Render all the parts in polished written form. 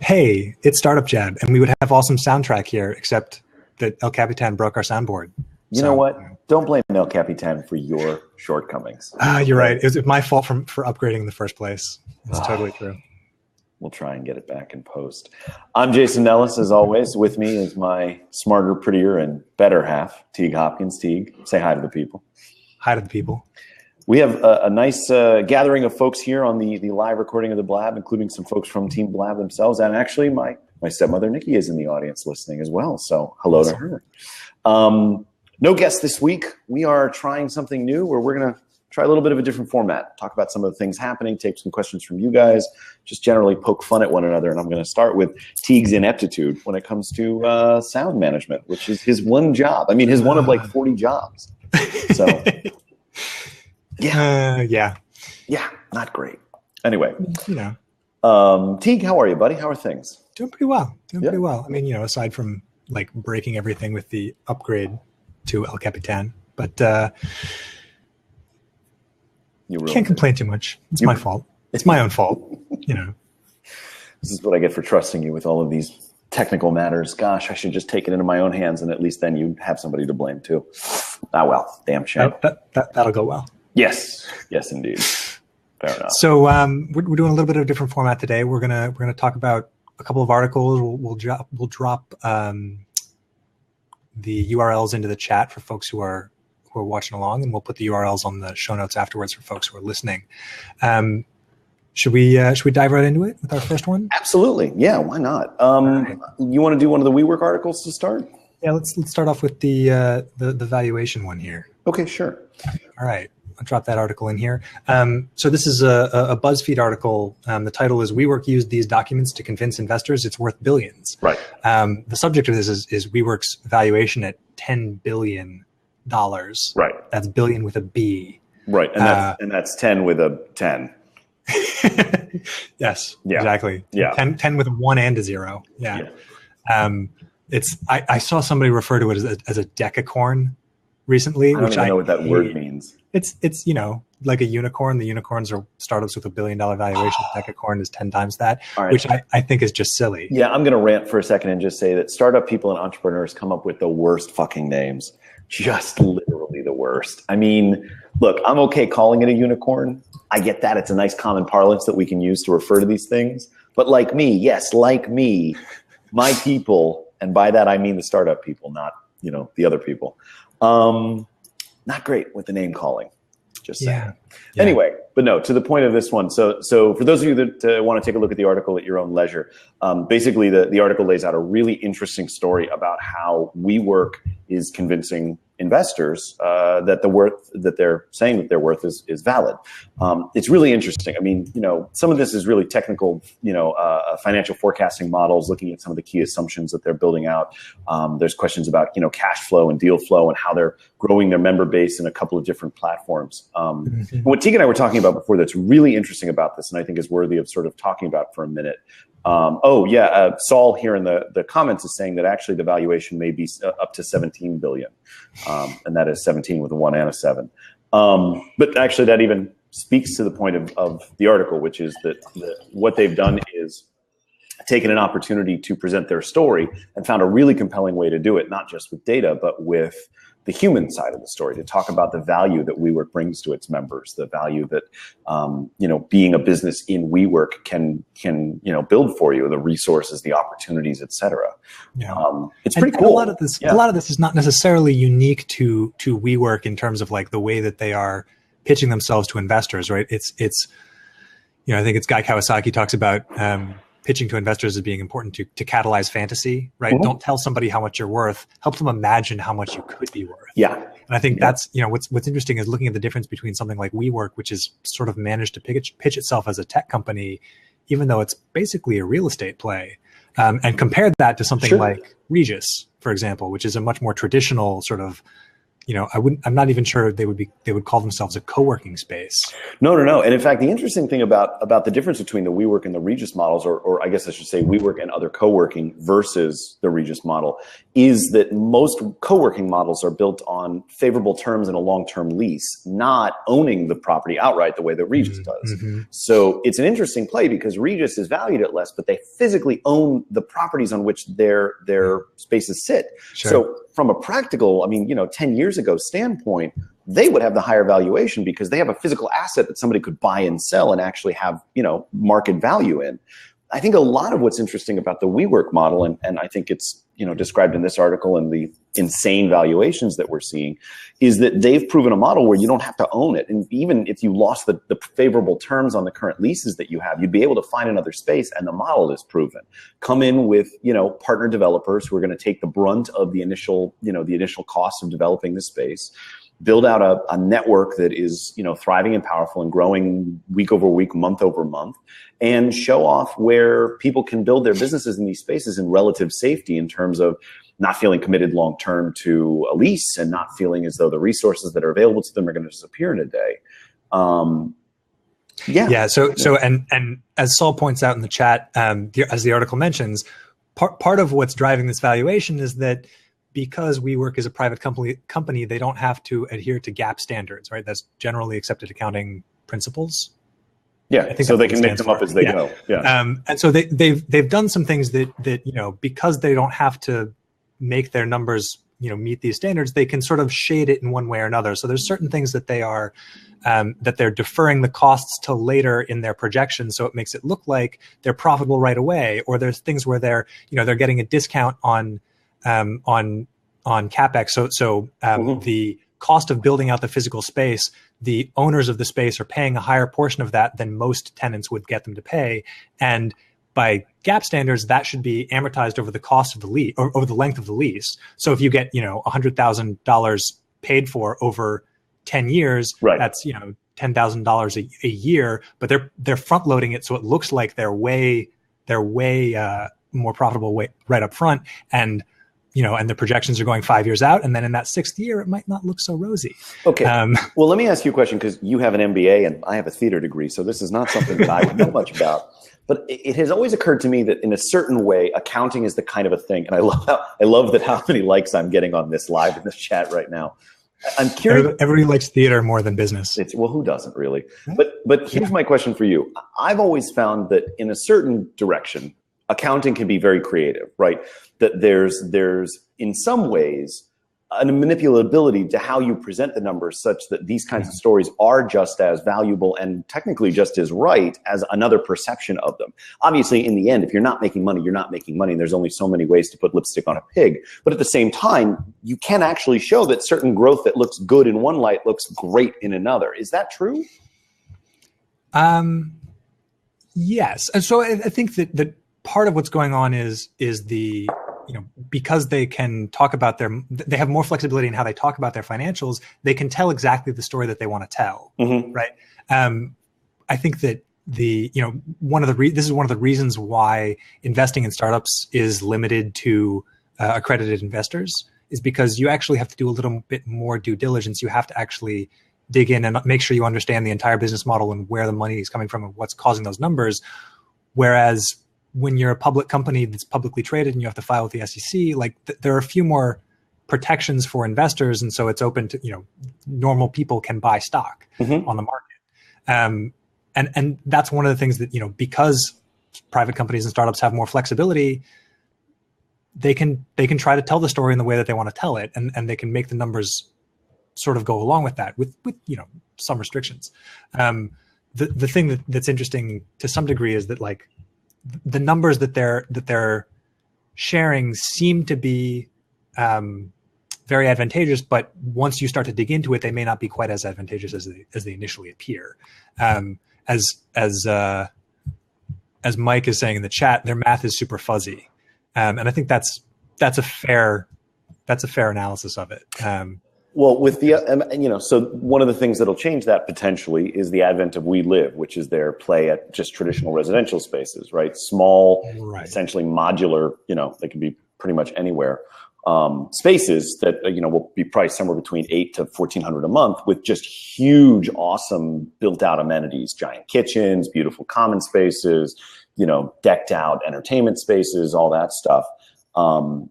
hey, it's Startup Jam, and we would have awesome soundtrack here, except that El Capitan broke our soundboard. You know what? Don't blame El Capitan for your shortcomings. You're right. It was my fault for upgrading in the first place. It's totally true. We'll try and get it back in post. I'm Jason Nellis, as always. With me is my smarter, prettier, and better half, Teague Hopkins. Teague, say hi to the people. Hi to the people. We have a nice gathering of folks here on the live recording of the Blab, including some folks from Team Blab themselves. And actually, my stepmother, Nikki, is in the audience listening as well. So hello to her. No guests this week. We are trying something new where we're going to try a little bit of a different format, talk about some of the things happening, take some questions from you guys, just generally poke fun at one another. And I'm going to start with Teague's ineptitude when it comes to sound management, which is his one job. I mean, his one of like 40 jobs. So, yeah, not great. Anyway, Teague, how are you, buddy? How are things? Doing pretty well. Pretty well. I mean, aside from like breaking everything with the upgrade to El Capitan, but you can't complain too much. It's my fault. It's my own fault. This is what I get for trusting you with all of these technical matters. Gosh, I should just take it into my own hands, and at least then you have somebody to blame too. Ah, well, damn shame. That'll go well. Yes, indeed. Fair enough. So we're doing a little bit of a different format today. We're gonna talk about a couple of articles. We'll drop the URLs into the chat for folks who are watching along, and we'll put the URLs on the show notes afterwards for folks who are listening. Should we dive right into it with our first one? Absolutely. Yeah, why not? Right. You want to do one of the WeWork articles to start? Yeah, let's start off with the valuation one here. Okay, sure. All right. I'll drop that article in here. So this is a BuzzFeed article. The title is "WeWork used these documents to convince investors it's worth billions." Right. The subject of this is WeWork's valuation at $10 billion. Right. That's billion with a B. Right. And that's 10 with a 10. Yes. Yeah. Exactly. Yeah. 10 with a 1 and a 0. Yeah. I saw somebody refer to it as a decacorn recently. I don't even know what that word means. It's like a unicorn. The unicorns are startups with $1 billion valuation. Decacorn is 10 times that, right. Which I think is just silly. Yeah, I'm going to rant for a second and just say that startup people and entrepreneurs come up with the worst fucking names. Just literally the worst. I mean, look, I'm okay calling it a unicorn. I get that. It's a nice common parlance that we can use to refer to these things. But like me, my people, and by that I mean the startup people, not, the other people. Not great with the name calling. Just saying. Yeah. Anyway, but no, to the point of this one. So for those of you that want to take a look at the article at your own leisure, basically the article lays out a really interesting story about how WeWork is convincing investors that the worth that they're saying that their worth is valid. It's really interesting. I mean, some of this is really technical, financial forecasting models, looking at some of the key assumptions that they're building out. There's questions about, cash flow and deal flow and how they're growing their member base in a couple of different platforms. What Teague and I were talking about before that's really interesting about this, and I think is worthy of sort of talking about for a minute. Saul here in the comments is saying that actually the valuation may be up to 17 billion. And that is 17 with a 1 and a 7. But actually that even speaks to the point of the article, which is that what they've done is taken an opportunity to present their story and found a really compelling way to do it, not just with data, but with the human side of the story, to talk about the value that WeWork brings to its members, the value that, being a business in WeWork can build for you, the resources, the opportunities, et cetera. Yeah. It's pretty cool. A lot of this is not necessarily unique to WeWork in terms of like the way that they are pitching themselves to investors, right? It's I think it's Guy Kawasaki talks about, pitching to investors as being important to catalyze fantasy, right? Mm-hmm. Don't tell somebody how much you're worth. Help them imagine how much you could be worth. Yeah. And I think that's, what's interesting is looking at the difference between something like WeWork, which is sort of managed to pitch itself as a tech company, even though it's basically a real estate play. And compare that to something like Regus, for example, which is a much more traditional sort of, I'm not even sure they would call themselves a co-working space. No. And in fact, the interesting thing about the difference between the WeWork and the Regus models, or I guess I should say WeWork and other co-working versus the Regus model, is that most co-working models are built on favorable terms in a long-term lease, not owning the property outright the way that Regus does. Mm-hmm. So it's an interesting play because Regus is valued at less, but they physically own the properties on which their spaces sit. Sure. So from a practical, 10 years ago standpoint, they would have the higher valuation because they have a physical asset that somebody could buy and sell and actually have, market value in. I think a lot of what's interesting about the WeWork model, and I think it's, described in this article and the insane valuations that we're seeing, is that they've proven a model where you don't have to own it. And even if you lost the favorable terms on the current leases that you have, you'd be able to find another space, and the model is proven. Come in with, partner developers who are going to take the brunt of the initial cost of developing the space, build out a network that is, thriving and powerful and growing week over week, month over month, and show off where people can build their businesses in these spaces in relative safety in terms of not feeling committed long-term to a lease and not feeling as though the resources that are available to them are going to disappear in a day. So as Saul points out in the chat, as the article mentions, part of what's driving this valuation is that because WeWork is a private company, they don't have to adhere to GAAP standards, right? That's generally accepted accounting principles. Yeah, I think so they can make them up as they go. Yeah, and so they've done some things that because they don't have to make their numbers meet these standards, they can sort of shade it in one way or another. So there's certain things that they are that they're deferring the costs to later in their projections, so it makes it look like they're profitable right away. Or there's things where they're getting a discount on CapEx. So the cost of building out the physical space, the owners of the space are paying a higher portion of that than most tenants would get them to pay. And by GAAP standards, that should be amortized over the cost of the lease or over the length of the lease. So if you get, $100,000 paid for over 10 years, right, that's, $10,000 a year, but they're front loading it. So it looks like they're way more profitable right up front. And the projections are going 5 years out. And then in that sixth year, it might not look so rosy. Okay. Well, let me ask you a question, because you have an MBA and I have a theater degree. So this is not something that I would know much about. But it has always occurred to me that in a certain way, accounting is the kind of a thing. And I love that how many likes I'm getting on this live in this chat right now. I'm curious. Everybody likes theater more than business. Well, who doesn't really? But here's my question for you. I've always found that in a certain direction, accounting can be very creative, right? That there's in some ways a manipulability to how you present the numbers such that these kinds of stories are just as valuable and technically just as right as another perception of them. Obviously, in the end, if you're not making money, you're not making money. There's only so many ways to put lipstick on a pig. But at the same time, you can actually show that certain growth that looks good in one light looks great in another. Is that true? Yes. And so I think that part of what's going on is the, because they can talk about they have more flexibility in how they talk about their financials, they can tell exactly the story that they want to tell, right? I think that this is one of the reasons why investing in startups is limited to accredited investors, is because you actually have to do a little bit more due diligence. You have to actually dig in and make sure you understand the entire business model and where the money is coming from and what's causing those numbers. Whereas when you're a public company that's publicly traded and you have to file with the SEC, there are a few more protections for investors. And so it's open to, normal people can buy stock on the market. And that's one of the things that, because private companies and startups have more flexibility, they can try to tell the story in the way that they want to tell it. And they can make the numbers sort of go along with that with some restrictions. The thing that's interesting to some degree is that the numbers that they're sharing seem to be very advantageous, but once you start to dig into it, they may not be quite as advantageous as they initially appear. As Mike is saying in the chat, their math is super fuzzy, and I think that's a fair analysis of it. Well, with the, so one of the things that'll change that potentially is the advent of We Live, which is their play at just traditional residential spaces, right? Small, essentially modular, they can be pretty much anywhere. spaces that will be priced somewhere between $800 to $1,400 a month, with just huge, awesome, built-out amenities, giant kitchens, beautiful common spaces, decked out entertainment spaces, all that stuff. I'm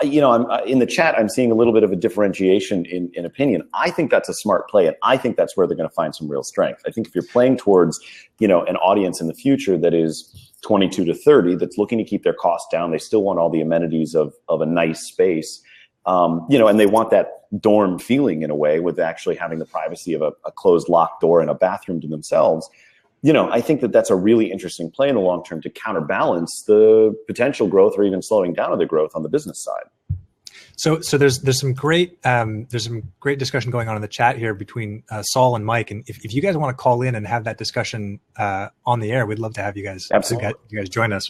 in the chat, I'm seeing a little bit of a differentiation in opinion. I think that's a smart play, and I think that's where they're going to find some real strength. I think if you're playing towards, an audience in the future that is 22 to 30, that's looking to keep their costs down, they still want all the amenities of a nice space, and they want that dorm feeling in a way, with actually having the privacy of a closed locked door and a bathroom to themselves. I think that's a really interesting play in the long term to counterbalance the potential growth or even slowing down of the growth on the business side. So there's some great discussion going on in the chat here between Saul and Mike, and if you guys want to call in and have that discussion on the air, we'd love to have you guys. Absolutely. You guys join us.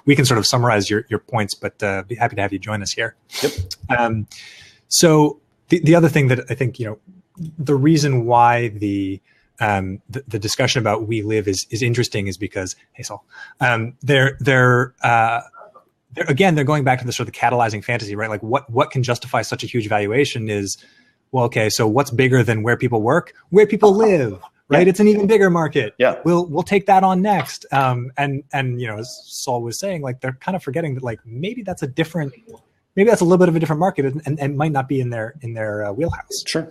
We can sort of summarize your points, but be happy to have you join us here. Yep. So the other thing that I think the reason why the discussion about We Live is interesting is because, hey Saul, they're going back to the sort of catalyzing fantasy, right? Like what can justify such a huge valuation is, well, okay, so what's bigger than where people work? Where people live, right? Yeah. It's an even bigger market. Yeah. We'll take that on next. And as Saul was saying, like they're kind of forgetting that like maybe that's a little bit of a different market and might not be in their wheelhouse. Sure.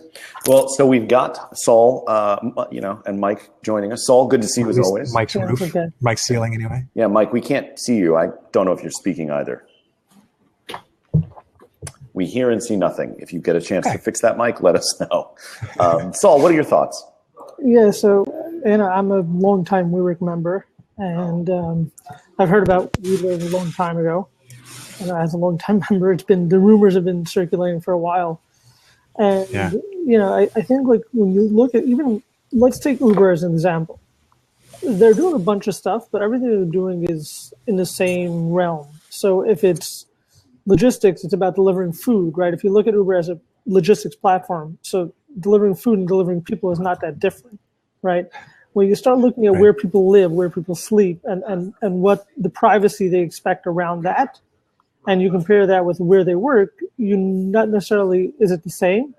Well, so we've got Saul, and Mike joining us. Saul, good to see you as always. Mike's roof, okay. Mike's ceiling anyway. Yeah, Mike, we can't see you. I don't know if you're speaking either. We hear and see nothing. If you get a chance to fix that mic, let us know. Saul, what are your thoughts? Yeah, so I'm a long-time WeWork member, and I've heard about WeWork a long time ago. And as a long-time member, the rumors have been circulating for a while. And, I think like when you look at let's take Uber as an example. They're doing a bunch of stuff, but everything they're doing is in the same realm. So if it's logistics, it's about delivering food, right? If you look at Uber as a logistics platform, so delivering food and delivering people is not that different, right? When you start looking at where people live, where people sleep, and what the privacy they expect around that, and you compare that with where they work, you not necessarily, is it the same?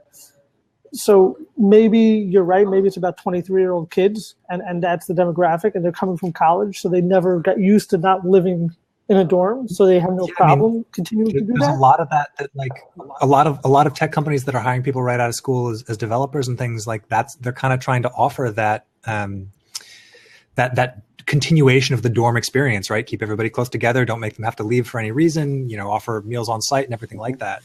So maybe you're right. Maybe it's about 23-year-old kids, and that's the demographic, and they're coming from college, so they never got used to not living in a dorm, so they have no problem continuing to do that. There's a lot of that like a lot of tech companies that are hiring people right out of school as developers and things like that. They're kind of trying to offer that that continuation of the dorm experience, right? Keep everybody close together. Don't make them have to leave for any reason. Offer meals on site and everything like that.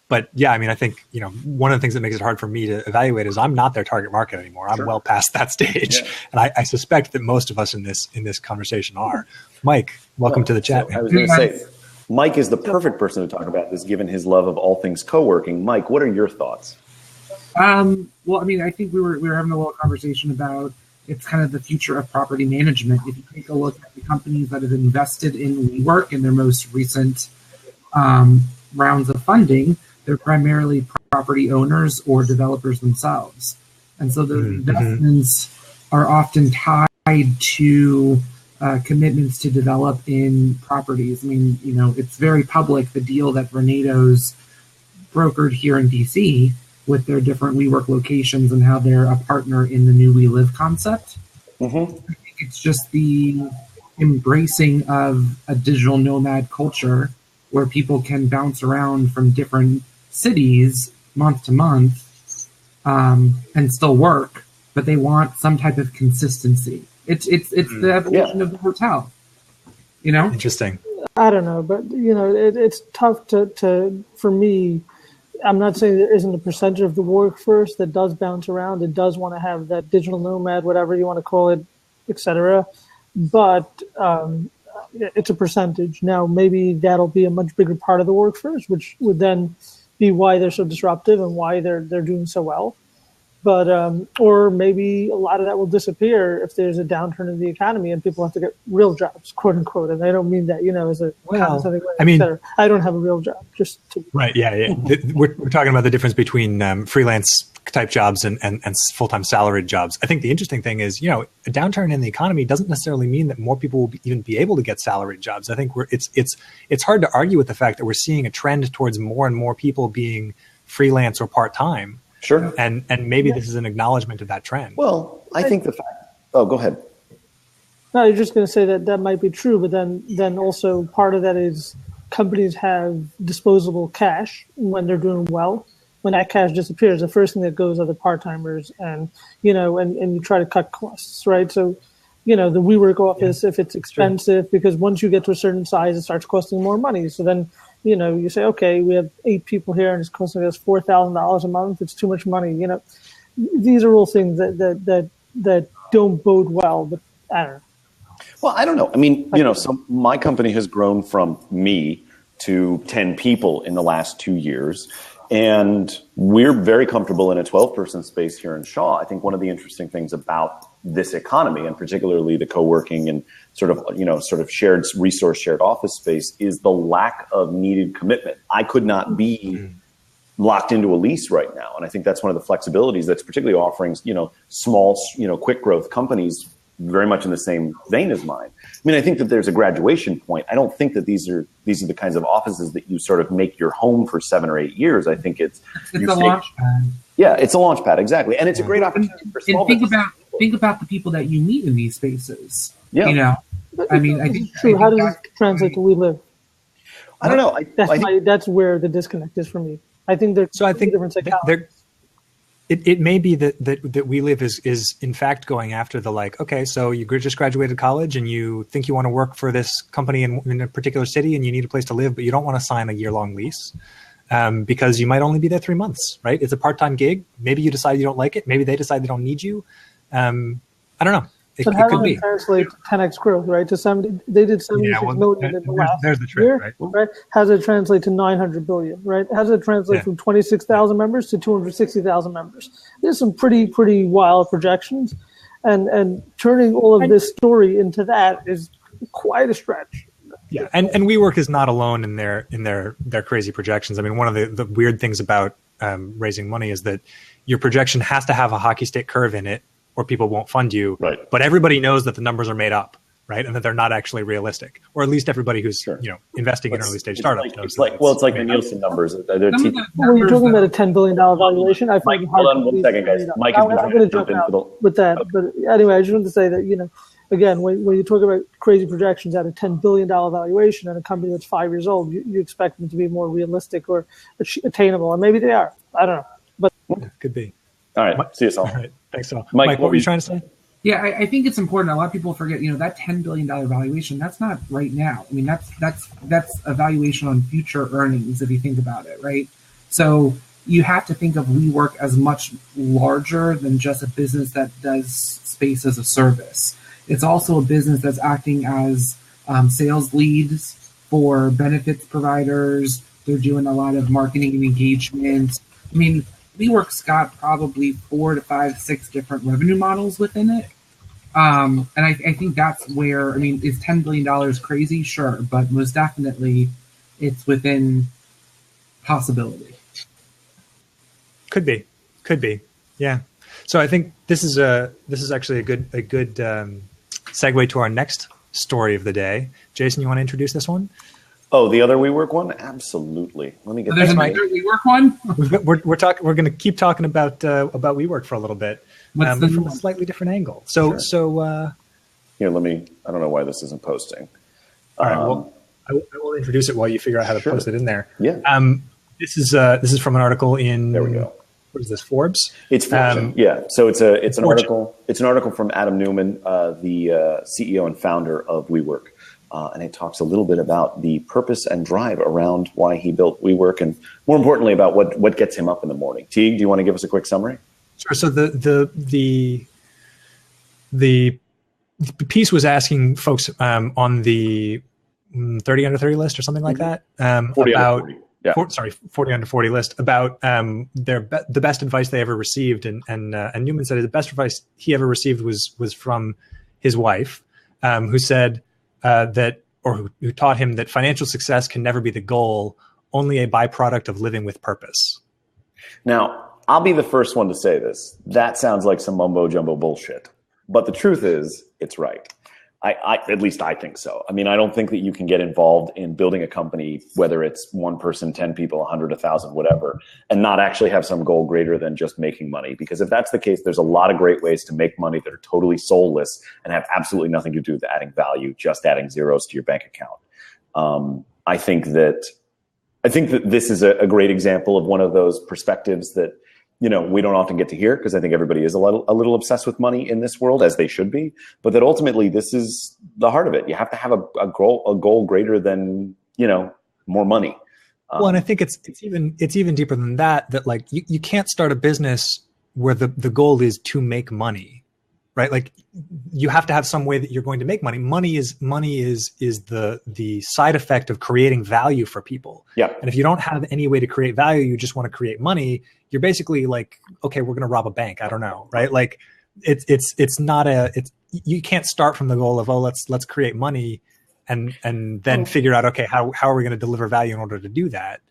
But yeah, I mean, I think one of the things that makes it hard for me to evaluate is I'm not their target market anymore. I'm well past that stage, and I suspect that most of us in this conversation are. Mike, welcome to the chat. So I was going to say, Mike is the perfect person to talk about this, given his love of all things co-working. Mike, what are your thoughts? Well, I mean, I think we were having a little conversation about it's kind of the future of property management. If you take a look at the companies that have invested in WeWork in their most recent rounds of funding, they're primarily property owners or developers themselves. And so those investments are often tied to commitments to develop in properties. I mean, it's very public, the deal that Vornado's brokered here in DC with their different WeWork locations and how they're a partner in the new We Live concept. I think it's just the embracing of a digital nomad culture where people can bounce around from different cities month to month and still work, but they want some type of consistency. It's the evolution of the hotel, Interesting. I don't know, but it's tough to for me. I'm not saying there isn't a percentage of the workforce that does bounce around. It does want to have that digital nomad, whatever you want to call it, etc. But it's a percentage. Now, maybe that'll be a much bigger part of the workforce, which would then be why they're so disruptive and why they're doing so well. But or maybe a lot of that will disappear if there's a downturn in the economy and people have to get real jobs, quote unquote. And I don't mean that, as a condescending way. I mean, I don't have a real job. Just to right, yeah. We're talking about the difference between freelance type jobs and full-time salaried jobs. I think the interesting thing is, a downturn in the economy doesn't necessarily mean that more people will even be able to get salaried jobs. I think it's hard to argue with the fact that we're seeing a trend towards more and more people being freelance or part-time. Sure. And maybe this is an acknowledgement of that trend. Well, I think the fact. Oh, go ahead. No, you're just going to say that might be true, but then also part of that is companies have disposable cash when they're doing well. When that cash disappears, the first thing that goes are the part-timers, and you try to cut costs, right? So, the WeWork office, if it's expensive, because once you get to a certain size, it starts costing more money. So then, you say, okay, we have 8 people here, and it's costing us $4,000 a month. It's too much money. These are all things that don't bode well. But I don't know. Well, I don't know. I mean, so my company has grown from me to 10 people in the last 2 years. And we're very comfortable in a 12-person space here in Shaw. I think one of the interesting things about this economy, and particularly the co-working and sort of shared resource, shared office space, is the lack of needed commitment. I could not be locked into a lease right now. And I think that's one of the flexibilities that's particularly offering, small, quick growth companies very much in the same vein as mine. I mean, I think that there's a graduation point. I don't think that these are the kinds of offices that you sort of make your home for 7 or 8 years. I think it's a launch pad. Yeah, it's a launch pad, exactly. And it's a great opportunity for small business. Think about the people that you meet in these spaces. Yeah. I mean, I think true. How does it translate to We Live? I don't know. That's where the disconnect is for me. I think there's different psychology. It may be that We Live is in fact going after the okay, so you just graduated college and you think you want to work for this company in a particular city and you need a place to live, but you don't want to sign a year-long lease because you might only be there 3 months, right? It's a part-time gig. Maybe you decide you don't like it. Maybe they decide they don't need you. I don't know. But how does it translate to 10x growth, right? They did 76 million in the last there's the trick, year, right? How does it translate to 900 billion, right? How does it translate from 26,000 members to 260,000 members? There's some pretty wild projections, and turning all of this story into that is quite a stretch. Yeah, and WeWork is not alone in their crazy projections. I mean, one of the weird things about raising money is that your projection has to have a hockey stick curve in it, or people won't fund you. Right. But everybody knows that the numbers are made up, right? And that they're not actually realistic. Or at least everybody who's investing in early stage startups knows. It's like the Nielsen numbers. When you're talking about a $10 billion valuation, I find hold on 1 second, guys. Mike is I'm going to jump out with that. But anyway, I just wanted to say that, again, when you talk about crazy projections at a $10 billion valuation and a company that's 5 years old, you expect them to be more realistic or attainable. And maybe they are. I don't know. But could be. All right. See you, Saul. All right. Thanks, Saul. Mike, what were you trying to say? Yeah, I think it's important. A lot of people forget, that $10 billion valuation, that's not right now. I mean, that's a valuation on future earnings, if you think about it, right? So you have to think of WeWork as much larger than just a business that does space as a service. It's also a business that's acting as sales leads for benefits providers. They're doing a lot of marketing and engagement. I mean, WeWork's got probably 4 to 5, 6 different revenue models within it. And I think that's where, is $10 billion crazy? Sure. But most definitely it's within possibility. Could be. Yeah. So I think this is actually a good segue to our next story of the day. Jason, you want to introduce this one? Oh, the other WeWork one? Absolutely. Let me get there's another WeWork one? We're going to keep talking about WeWork for a little bit, from a slightly different angle. So here, I don't know why this isn't posting. All right. Well, I will introduce it while you figure out how to post it in there. Yeah. This is from an article in. There we go. What is this? Forbes? It's Fortune. Yeah. So it's an article. It's an article from Adam Newman, the CEO and founder of WeWork. And it talks a little bit about the purpose and drive around why he built WeWork, and more importantly, about what gets him up in the morning. Teague, do you want to give us a quick summary? Sure. So the piece was asking folks on the 30 under 30 list or something like that 40 about under 40. Yeah. 40 under 40 list about the best advice they ever received, and Newman said the best advice he ever received was from his wife, who said who taught him that financial success can never be the goal, only a byproduct of living with purpose. Now, I'll be the first one to say this. That sounds like some mumbo jumbo bullshit, but the truth is, it's right. I at least I think so. I mean, I don't think that you can get involved in building a company, whether it's one person, 10 people, 100, 1,000, whatever, and not actually have some goal greater than just making money. Because if that's the case, there's a lot of great ways to make money that are totally soulless and have absolutely nothing to do with adding value, just adding zeros to your bank account. I think that this is a great example of one of those perspectives that, you know, we don't often get to hear, because I think everybody is a little obsessed with money in this world, as they should be. But that ultimately, this is the heart of it. You have to have a goal greater than, you know, more money. Well, and I think it's even deeper than that. That like you can't start a business where the goal is to make money, right? Like you have to have some way that you're going to make money. Money is the side effect of creating value for people. Yeah. And if you don't have any way to create value, you just want to create money. You're basically like, okay, we're going to rob a bank. I don't know, right? Like you can't start from the goal of, let's create money and then figure out, okay, how are we going to deliver value in order to do that?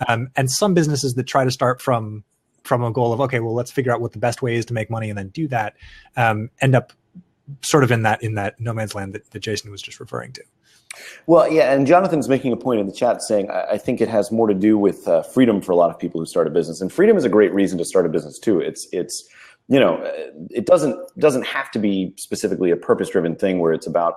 And some businesses that try to start from a goal of, okay, well, let's figure out what the best way is to make money and then do that, end up sort of in that no man's land that Jason was just referring to. Well, yeah, and Jonathan's making a point in the chat saying, I think it has more to do with freedom for a lot of people who start a business, and freedom is a great reason to start a business too. It's you know, it doesn't have to be specifically a purpose-driven thing where it's about,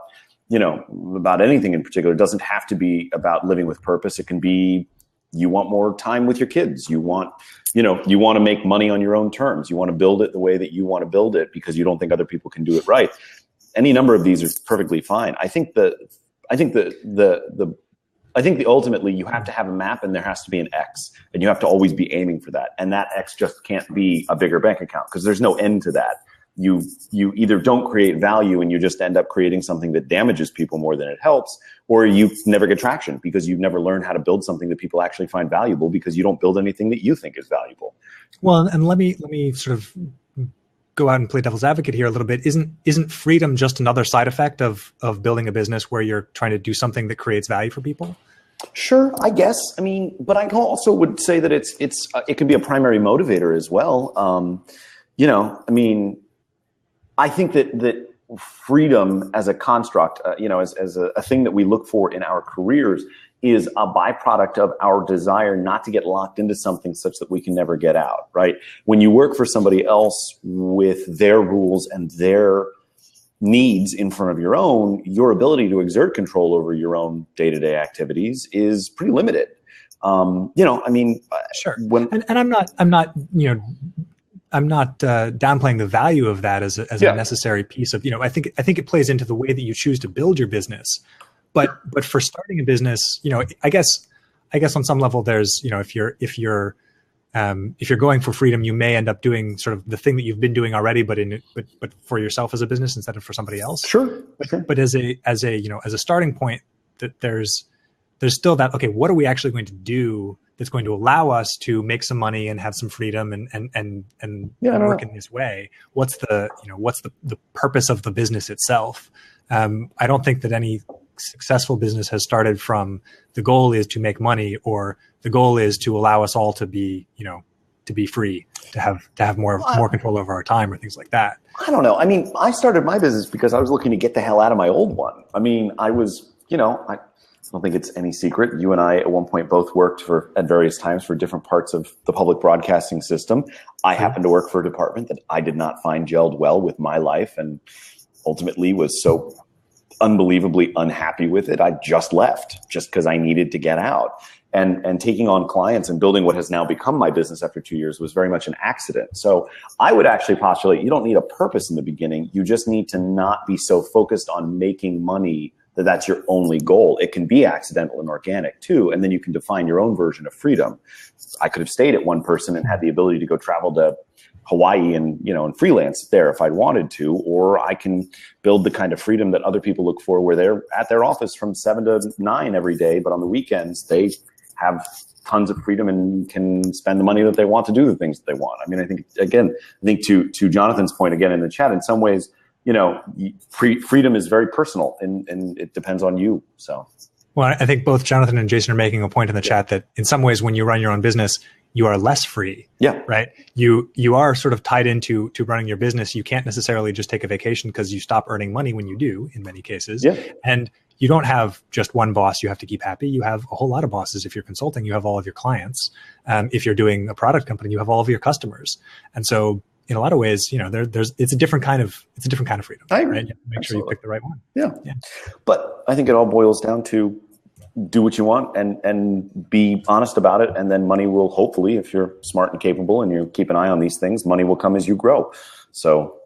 you know, about anything in particular. It doesn't have to be about living with purpose. It can be you want more time with your kids. You want to make money on your own terms. You want to build it the way that you want to build it because you don't think other people can do it right. Any number of these are perfectly fine. I think ultimately you have to have a map, and there has to be an X, and you have to always be aiming for that. And that X just can't be a bigger bank account, because there's no end to that. You either don't create value and you just end up creating something that damages people more than it helps, or you never get traction because you've never learned how to build something that people actually find valuable, because you don't build anything that you think is valuable. Well, and let me sort of go out and play devil's advocate here a little bit. Isn't freedom just another side effect of building a business where you're trying to do something that creates value for people? Sure, I guess. I mean, but I also would say that it can be a primary motivator as well. You know, I mean, I think that freedom as a construct, you know, as a thing that we look for in our careers, is a byproduct of our desire not to get locked into something such that we can never get out, right? When you work for somebody else with their rules and their needs in front of your own, your ability to exert control over your own day-to-day activities is pretty limited. You know, I mean, sure. And I'm not, you know, I'm not downplaying the value of that as a necessary piece of, you know, I think it plays into the way that you choose to build your business. But for starting a business, you know, I guess on some level there's, you know, if you're going for freedom, you may end up doing sort of the thing that you've been doing already, but for yourself as a business instead of for somebody else. Sure. But as a starting point, that there's still that, okay, what are we actually going to do that's going to allow us to make some money and have some freedom and work in this way? What's the purpose of the business itself? I don't think that any successful business has started from the goal is to make money, or the goal is to allow us all to be, you know, to be free, to have more control over our time or things like that. I don't know. I mean, I started my business because I was looking to get the hell out of my old one. I mean, I was, you know, I don't think it's any secret. You and I at one point both worked at various times for different parts of the public broadcasting system. I happened to work for a department that I did not find gelled well with my life, and ultimately was so unbelievably unhappy with it, I just left just because I needed to get out. And taking on clients and building what has now become my business after 2 years was very much an accident. So I would actually postulate you don't need a purpose in the beginning. You just need to not be so focused on making money that that's your only goal. It can be accidental and organic too. And then you can define your own version of freedom. I could have stayed at one person and had the ability to go travel to Hawaii and, you know, and freelance there if I'd wanted to, or I can build the kind of freedom that other people look for where they're at their office from 7 to 9 every day, but on the weekends they have tons of freedom and can spend the money that they want to do the things that they want. I mean, I think to Jonathan's point again in the chat, in some ways, freedom is very personal and it depends on you. So. Well, I think both Jonathan and Jason are making a point in the chat that in some ways, when you run your own business, you are less free. Yeah. Right. You are sort of tied into running your business. You can't necessarily just take a vacation because you stop earning money when you do in many cases. Yeah. And you don't have just one boss you have to keep happy. You have a whole lot of bosses. If you're consulting, you have all of your clients. If you're doing a product company, you have all of your customers. And so in a lot of ways, it's a different kind of freedom. I agree. Right? You have to make sure you pick the right one. Yeah. But I think it all boils down to do what you want and be honest about it. And then money will hopefully, if you're smart and capable and you keep an eye on these things, money will come as you grow. So,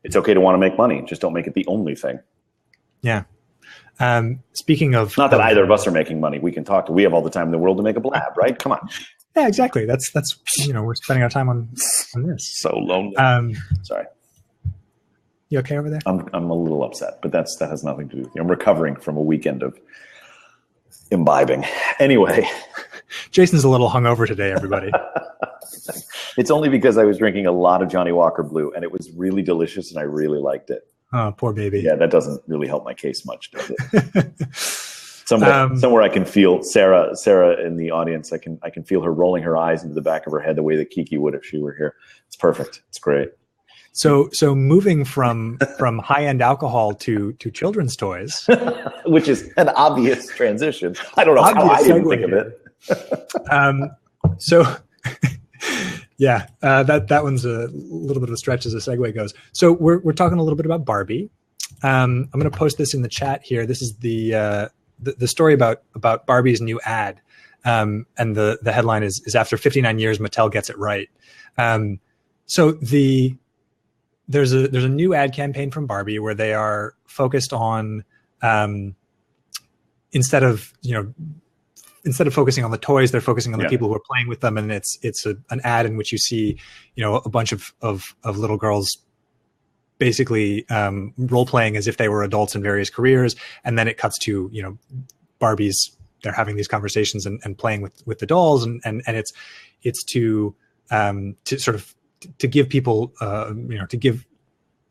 it's okay to want to make money. Just don't make it the only thing. Yeah. Speaking of, not that either of us are making money. We have all the time in the world to make a blab, right? Come on. Yeah, exactly. That's we're spending our time on this. So lonely. Sorry. You okay over there? I'm a little upset, but that has nothing to do with you. I'm recovering from a weekend of imbibing. Anyway. Jason's a little hungover today, everybody. It's only because I was drinking a lot of Johnny Walker Blue and it was really delicious and I really liked it. Oh, poor baby. Yeah, that doesn't really help my case much, does it? Somewhere I can feel Sarah in the audience. I can feel her rolling her eyes into the back of her head the way that Kiki would if she were here. It's perfect. It's great. So moving from high-end alcohol to children's toys, which is an obvious transition. I don't know how I didn't think of it. Yeah, that one's a little bit of a stretch as a segue goes. So we're talking a little bit about Barbie. I'm going to post this in the chat here. This is the story about Barbie's new ad, and the headline is after 59 years, Mattel gets it right. So there's a new ad campaign from Barbie where they are focused on instead of focusing on the toys, they're focusing on the people who are playing with them, and it's an ad in which you see a bunch of little girls basically role playing as if they were adults in various careers, and then it cuts to Barbies. They're having these conversations and playing with the dolls, and it's to sort of to give people to give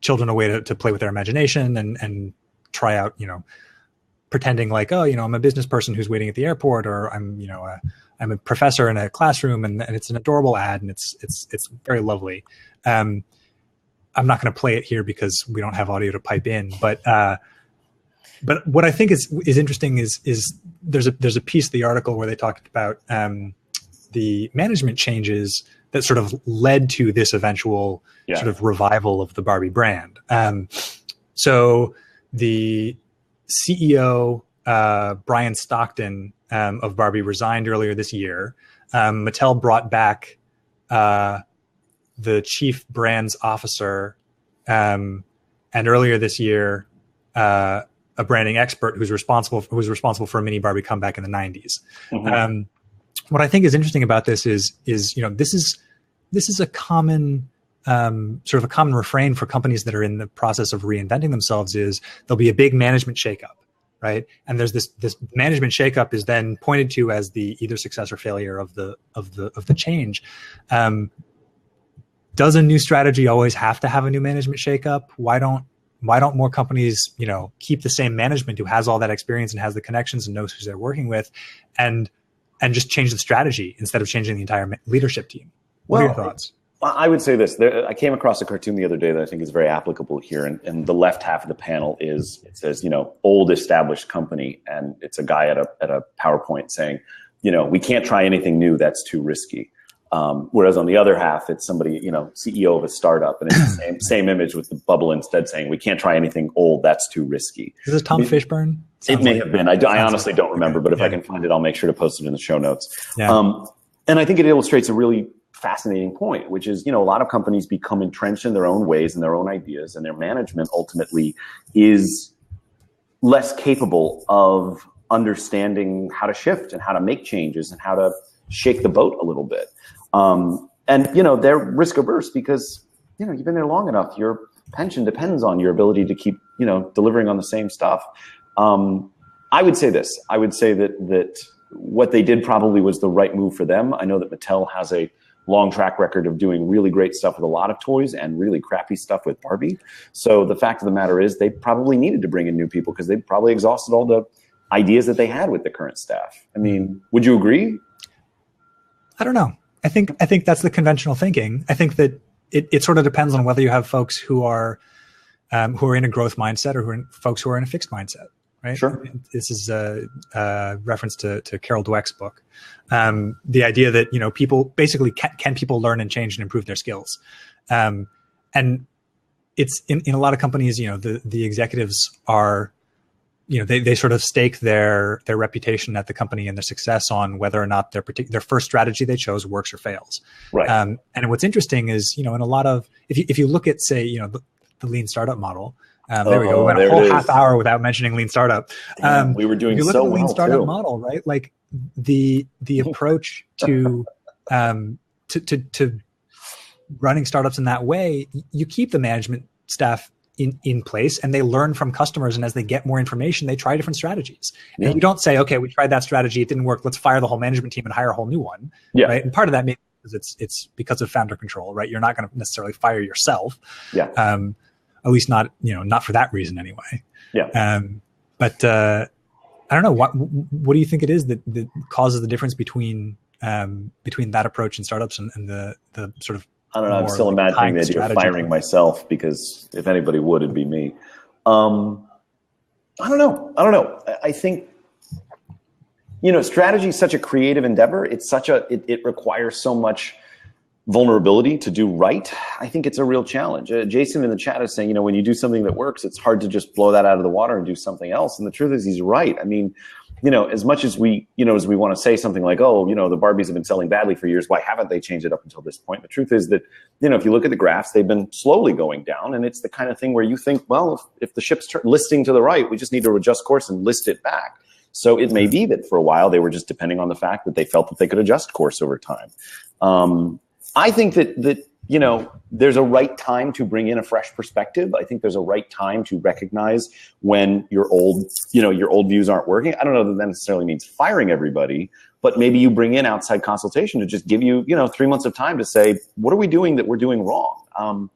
children a way to play with their imagination and try out pretending like, oh, I'm a business person who's waiting at the airport, or I'm a professor in a classroom, and it's an adorable ad, and it's very lovely. I'm not going to play it here because we don't have audio to pipe in, but what I think is interesting is there's a piece of the article where they talked about the management changes that sort of led to this eventual sort of revival of the Barbie brand. So the CEO, Brian Stockton of Barbie, resigned earlier this year. Mattel brought back the chief brands officer, and earlier this year, a branding expert who was responsible for a mini Barbie comeback in the 90s. Mm-hmm. What I think is interesting about this is this is a common sort of a common refrain for companies that are in the process of reinventing themselves is there'll be a big management shakeup, right? And there's this management shakeup is then pointed to as the either success or failure of the change. Does a new strategy always have to have a new management shakeup? Why don't more companies, keep the same management who has all that experience and has the connections and knows who they're working with, and just change the strategy instead of changing the entire leadership team? What are your thoughts? I would say this. I came across a cartoon the other day that I think is very applicable here. And the left half of the panel it says, old established company. And it's a guy at a PowerPoint saying, we can't try anything new. That's too risky. Whereas on the other half, it's somebody, CEO of a startup. And it's the same image with the bubble instead saying, we can't try anything old. That's too risky. Is it Tom Fishburne? It may have been. I honestly don't remember. But if I can find it, I'll make sure to post it in the show notes. Yeah. And I think it illustrates a really fascinating point, which is, a lot of companies become entrenched in their own ways and their own ideas, and their management ultimately is less capable of understanding how to shift and how to make changes and how to shake the boat a little bit. And they're risk averse because, you've been there long enough. Your pension depends on your ability to keep, delivering on the same stuff. I would say this. I would say that what they did probably was the right move for them. I know that Mattel has a long track record of doing really great stuff with a lot of toys and really crappy stuff with Barbie. So the fact of the matter is they probably needed to bring in new people because they probably exhausted all the ideas that they had with the current staff. I mean, would you agree? I don't know. I think that's the conventional thinking. I think that it sort of depends on whether you have folks who are in a growth mindset or folks who are in a fixed mindset. Right. Sure. This is a reference to Carol Dweck's book. The idea that, people basically can people learn and change and improve their skills. And it's in a lot of companies, the executives are, they sort of stake their reputation at the company and their success on whether or not their first strategy they chose works or fails. Right. And what's interesting is, in a lot of, if you look at, say, the lean startup model. There we go. We went a whole half hour without mentioning lean startup. We were doing you look so at the lean well startup too. model, right? Like the approach to running startups in that way, you keep the management staff in place and they learn from customers. And as they get more information, they try different strategies. Yeah. And you don't say, okay, we tried that strategy, it didn't work, let's fire the whole management team and hire a whole new one. Yeah. Right. And part of that maybe it's because of founder control, right? You're not going to necessarily fire yourself. Yeah. At least not for that reason anyway. Yeah. But I don't know. What do you think it is that causes the difference between that approach in startups and the sort of, I don't know. I'm still imagining the idea of firing myself because if anybody would, it'd be me. I don't know. I think, strategy is such a creative endeavor. It's it requires so much vulnerability to do right. I think it's a real challenge. Jason in the chat is saying, when you do something that works, it's hard to just blow that out of the water and do something else. And the truth is he's right. I mean, as much as we want to say something like, oh, the Barbies have been selling badly for years, why haven't they changed it up until this point? The truth is that, if you look at the graphs, they've been slowly going down. And it's the kind of thing where you think, well, if the ship's listing to the right, we just need to adjust course and list it back. So it may be that for a while they were just depending on the fact that they felt that they could adjust course over time. I think that there's a right time to bring in a fresh perspective. I think there's a right time to recognize when your old views aren't working. I don't know that necessarily means firing everybody, but maybe you bring in outside consultation to just give you, 3 months of time to say, what are we doing that we're doing wrong?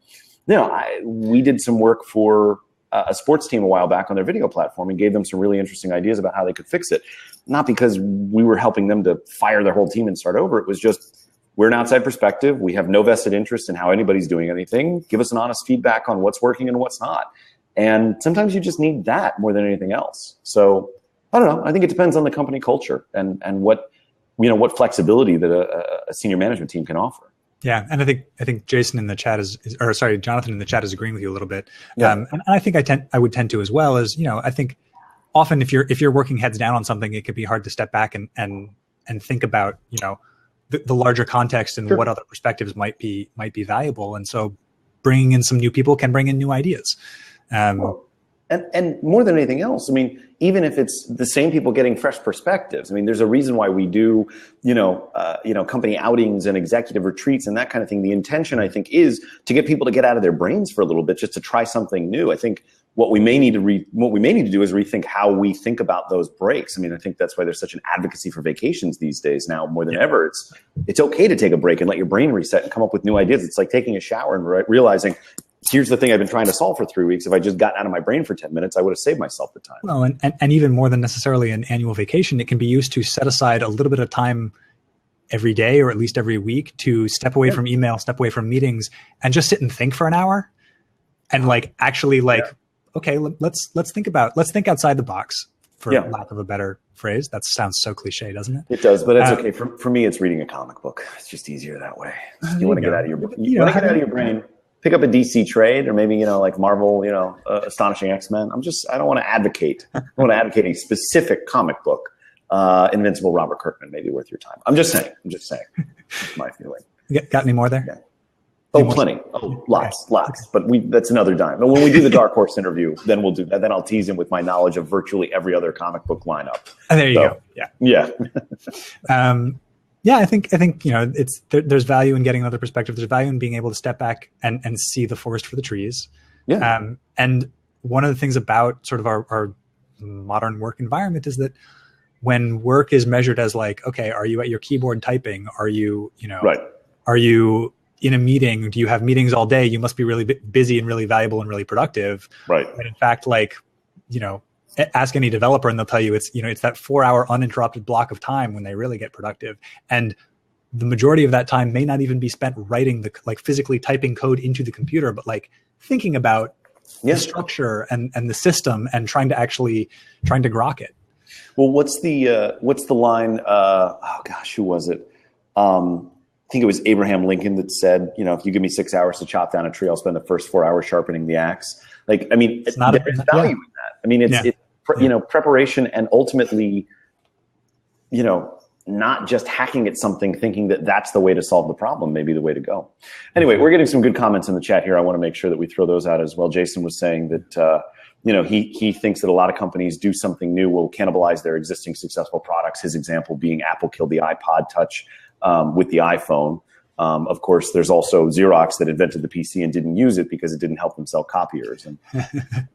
We did some work for a sports team a while back on their video platform and gave them some really interesting ideas about how they could fix it. Not because we were helping them to fire their whole team and start over. It was just, we're an outside perspective. We have no vested interest in how anybody's doing anything. Give us an honest feedback on what's working and what's not. And sometimes you just need that more than anything else. So I don't know. I think it depends on the company culture and what flexibility that a senior management team can offer. Yeah, and I think Jason in the chat Jonathan in the chat is agreeing with you a little bit. Yeah. And I think I would tend to as well. As I think often if you're working heads down on something, it could be hard to step back and think about the larger context and what other perspectives might be valuable. And so bringing in some new people can bring in new ideas. And more than anything else, I mean, even if it's the same people getting fresh perspectives, I mean, there's a reason why we do, company outings and executive retreats and that kind of thing. The intention, I think, is to get people to get out of their brains for a little bit, just to try something new. I think what we may need to do is rethink how we think about those breaks. I mean, I think that's why there's such an advocacy for vacations these days now more than ever. It's okay to take a break and let your brain reset and come up with new ideas. It's like taking a shower and realizing, here's the thing I've been trying to solve for 3 weeks. If I just got out of my brain for 10 minutes, I would have saved myself the time. Well, and even more than necessarily an annual vacation, it can be used to set aside a little bit of time every day or at least every week to step away from email, step away from meetings, and just sit and think for an hour and okay, let's think outside the box, for lack of a better phrase. That sounds so cliche, doesn't it? It does, but it's okay. For me, it's reading a comic book. It's just easier that way. You want to get out of your brain. Pick up a DC trade or maybe, like Marvel, Astonishing X-Men. I don't want to advocate. I want to advocate a specific comic book. Invincible Robert Kirkman may be worth your time. I'm just saying. That's my feeling. Got any more there? Yeah. Oh, plenty. Oh, lots. But that's another dime. But when we do the Dark Horse interview, then we'll do that. Then I'll tease him with my knowledge of virtually every other comic book lineup. And there you go. Yeah. Yeah. Yeah, I think there's value in getting another perspective. There's value in being able to step back and see the forest for the trees. Yeah. And one of the things about sort of our modern work environment is that when work is measured as like, okay, are you at your keyboard typing? Are you, Right. Are you in a meeting? Do you have meetings all day? You must be really busy and really valuable and really productive. Right. But in fact, like, ask any developer and they'll tell you it's that 4-hour uninterrupted block of time when they really get productive. And the majority of that time may not even be spent writing physically typing code into the computer, but like thinking about the structure and the system and trying to grok it. Well, what's the line? Oh gosh, who was it? I think it was Abraham Lincoln that said, if you give me 6 hours to chop down a tree, I'll spend the first 4 hours sharpening the axe. Like, I mean, there's value in that. I mean, it's preparation and ultimately, not just hacking at something, thinking that that's the way to solve the problem, may be the way to go. Anyway, we're getting some good comments in the chat here. I want to make sure that we throw those out as well. Jason was saying that, he thinks that a lot of companies do something new will cannibalize their existing successful products. His example being Apple killed the iPod Touch with the iPhone. Of course, there's also Xerox that invented the PC and didn't use it because it didn't help them sell copiers. And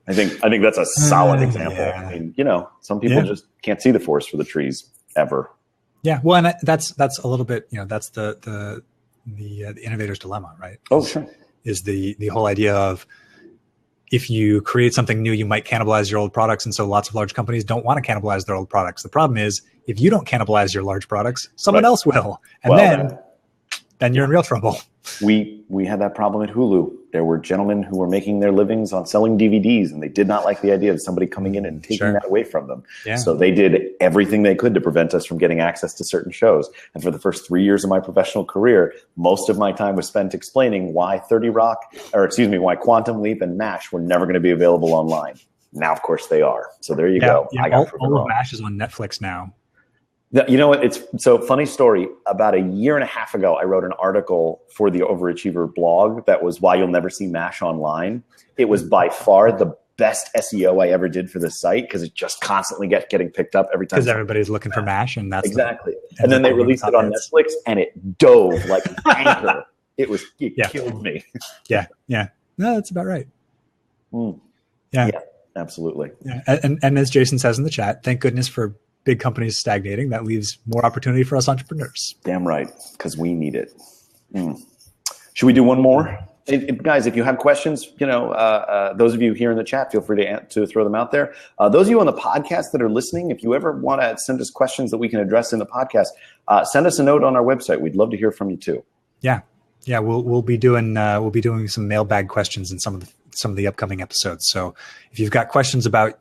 I think that's a solid example. Yeah. I mean, some people just can't see the forest for the trees ever. Yeah, well, and that's a little bit, that's the innovator's dilemma, right? Oh, sure. Is the whole idea of if you create something new, you might cannibalize your old products, and so lots of large companies don't want to cannibalize their old products. The problem is if you don't cannibalize your large products, someone else will, and then you're in real trouble. We had that problem at Hulu. There were gentlemen who were making their livings on selling DVDs, and they did not like the idea of somebody coming in and taking that away from them. Yeah. So they did everything they could to prevent us from getting access to certain shows. And for the first 3 years of my professional career, most of my time was spent explaining why why Quantum Leap and MASH were never going to be available online. Now, of course, they are. So there you go. All of MASH is on Netflix now. You know what? It's so funny story. About a year and a half ago, I wrote an article for the Overachiever blog that was why you'll never see MASH online. It was by far the best SEO I ever did for the site because it just constantly getting picked up every time. Because everybody's looking for MASH, and that's exactly. And then they released it on Netflix, and it dove like an anchor. It killed me. Yeah. No, that's about right. Yeah, absolutely. Yeah, and as Jason says in the chat, thank goodness for big companies stagnating. That leaves more opportunity for us entrepreneurs. Damn right, because we need it. Should we do one more? Guys, if you have questions, those of you here in the chat, feel free to throw them out there. Those of you on the podcast that are listening, if you ever want to send us questions that we can address in the podcast, send us a note on our website. We'd love to hear from you too. Yeah, we'll be doing some mailbag questions in some of the upcoming episodes. So if you've got questions about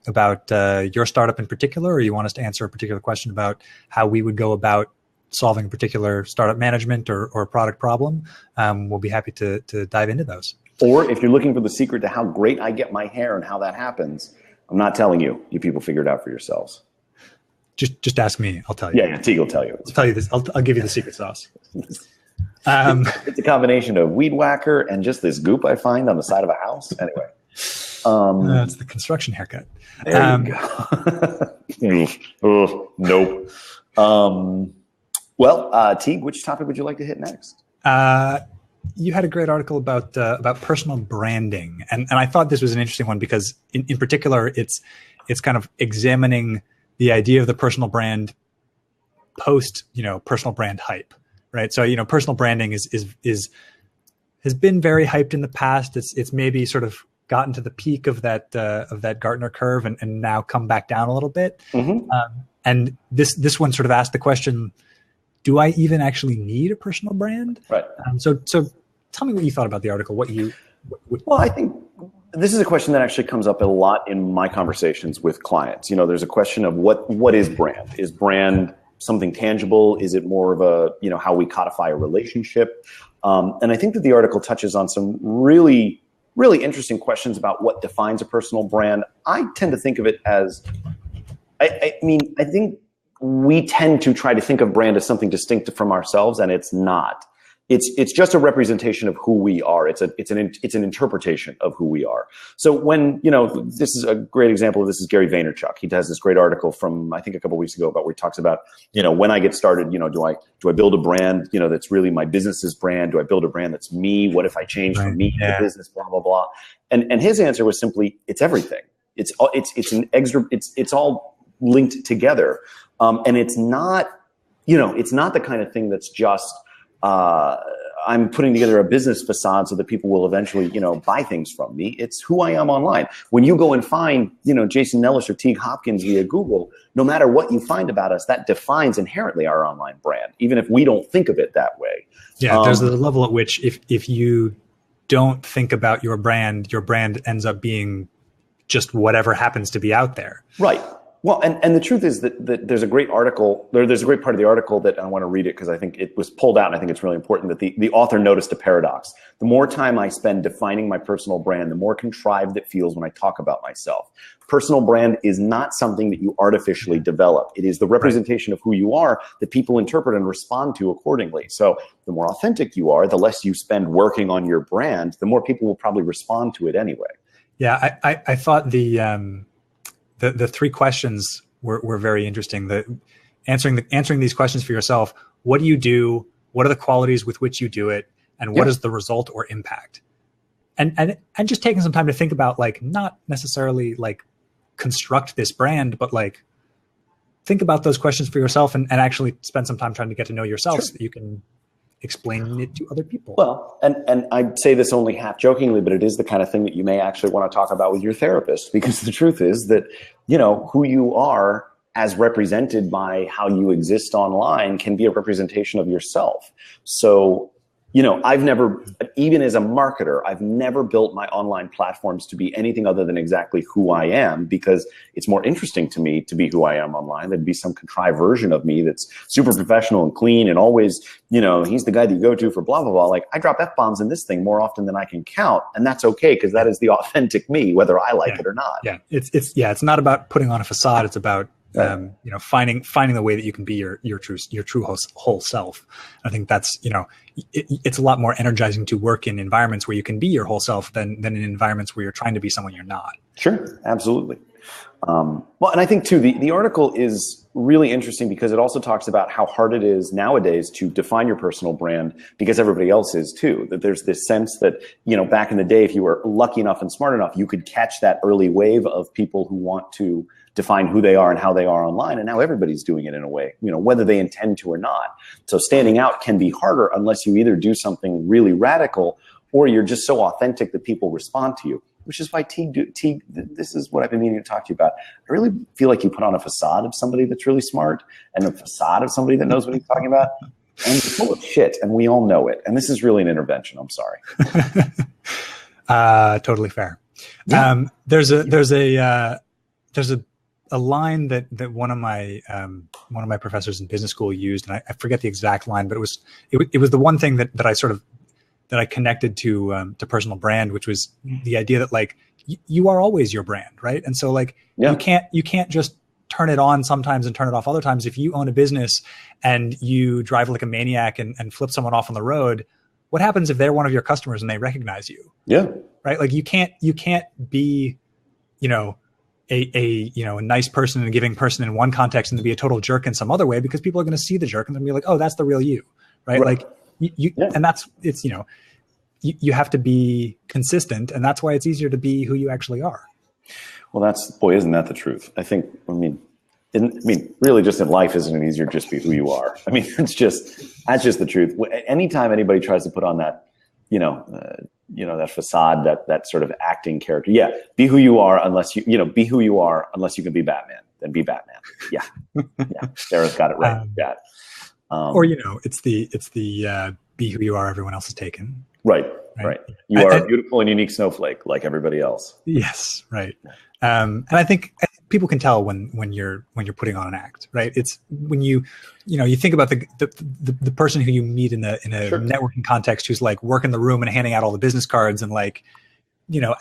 your startup in particular, or you want us to answer a particular question about how we would go about solving a particular startup management or product problem, we'll be happy to dive into those. Or if you're looking for the secret to how great I get my hair and how that happens, I'm not telling you. You people figure it out for yourselves. Just ask me. I'll tell you. Yeah, Teague will tell you. I'll tell you this. I'll give you the secret sauce. It's a combination of weed whacker and just this goop I find on the side of a house. Anyway. That's the construction haircut. There you go. Nope. Teague, which topic would you like to hit next? You had a great article about personal branding, and I thought this was an interesting one because in particular, it's kind of examining the idea of the personal brand post personal brand hype. Right. So, personal branding has been very hyped in the past. It's maybe sort of gotten to the peak of that Gartner curve and now come back down a little bit. Mm-hmm. And this one sort of asked the question, do I even actually need a personal brand? Right. So tell me what you thought about the article. Well, I think this is a question that actually comes up a lot in my conversations with clients. There's a question of what is brand? Is brand something tangible? Is it more of a, how we codify a relationship? And I think that the article touches on some really, really interesting questions about what defines a personal brand. I tend to think of it as, I think we tend to try to think of brand as something distinct from ourselves, and it's not. It's just a representation of who we are. It's an interpretation of who we are. So when, this is a great example of this is Gary Vaynerchuk. He does this great article from, I think, a couple of weeks ago about where he talks about, when I get started, do I build a brand, that's really my business's brand? Do I build a brand that's me? What if I change from me to business, blah, blah, blah. And his answer was simply, it's everything. It's all linked together. And it's not, it's not the kind of thing that's just, I'm putting together a business facade so that people will eventually, buy things from me. It's who I am online. When you go and find, Jason Nellis or Teague Hopkins via Google, no matter what you find about us, that defines inherently our online brand, even if we don't think of it that way. Yeah, there's a level at which if you don't think about your brand ends up being just whatever happens to be out there. Right. Well, and the truth is that there's a great article, there's a great part of the article that I want to read it because I think it was pulled out and I think it's really important that the author noticed a paradox. The more time I spend defining my personal brand, the more contrived it feels when I talk about myself. Personal brand is not something that you artificially develop. It is the representation of who you are that people interpret and respond to accordingly. So the more authentic you are, the less you spend working on your brand, the more people will probably respond to it anyway. Yeah, I thought the 3 questions were very interesting. Answering these questions for yourself. What do you do? What are the qualities with which you do it? And what is the result or impact? And just taking some time to think about, like, not necessarily like construct this brand, but like think about those questions for yourself and actually spend some time trying to get to know yourself so that you can explain it to other people. Well, and I'd say this only half jokingly, but it is the kind of thing that you may actually want to talk about with your therapist, because the truth is that, who you are as represented by how you exist online can be a representation of yourself. So, I've never, even as a marketer, I've never built my online platforms to be anything other than exactly who I am, because it's more interesting to me to be who I am online than be some contrived version of me that's super professional and clean and always, he's the guy that you go to for blah, blah, blah. Like, I drop F-bombs in this thing more often than I can count. And that's okay, because that is the authentic me, whether I like it or not. Yeah. It's not about putting on a facade. It's about, finding the way that you can be your true whole self. I think that's, it's a lot more energizing to work in environments where you can be your whole self than in environments where you're trying to be someone you're not. Sure. Absolutely. Well, and I think too, the article is really interesting because it also talks about how hard it is nowadays to define your personal brand, because everybody else is too. That there's this sense that, back in the day, if you were lucky enough and smart enough, you could catch that early wave of people who want to define who they are and how they are online. And now everybody's doing it in a way, whether they intend to or not. So standing out can be harder unless you either do something really radical or you're just so authentic that people respond to you, which is why Teague, this is what I've been meaning to talk to you about. I really feel like you put on a facade of somebody that's really smart and a facade of somebody that knows what he's talking about. And you're full of shit, and we all know it. And this is really an intervention. I'm sorry. Totally fair. Yeah. There's a line that one of my professors in business school used, and I forget the exact line, but it was the one thing that I connected to personal brand, which was the idea that, like, you are always your brand, right? And so, like, you can't just turn it on sometimes and turn it off other times. If you own a business and you drive like a maniac and flip someone off on the road, what happens if they're one of your customers and they recognize you? Yeah. Right. Like, you can't be, a nice person and a giving person in one context and to be a total jerk in some other way, because people are going to see the jerk and they'll be like, oh, that's the real you. Right. Like and it's, you have to be consistent, and that's why it's easier to be who you actually are. Well, isn't that the truth? Really, just in life, isn't it easier to just be who you are? That's just the truth. Anytime anybody tries to put on that, that facade, that sort of acting character, be who you are unless be who you are unless you can be Batman, then be Batman. Yeah. Sarah's got it right. Or it's the be who you are, everyone else is taken. Right. You are a beautiful and unique snowflake like everybody else. Yes, right. And I think people can tell when you're putting on an act, right? It's when you think about the person who you meet in a Sure. networking context who's like working the room and handing out all the business cards and like,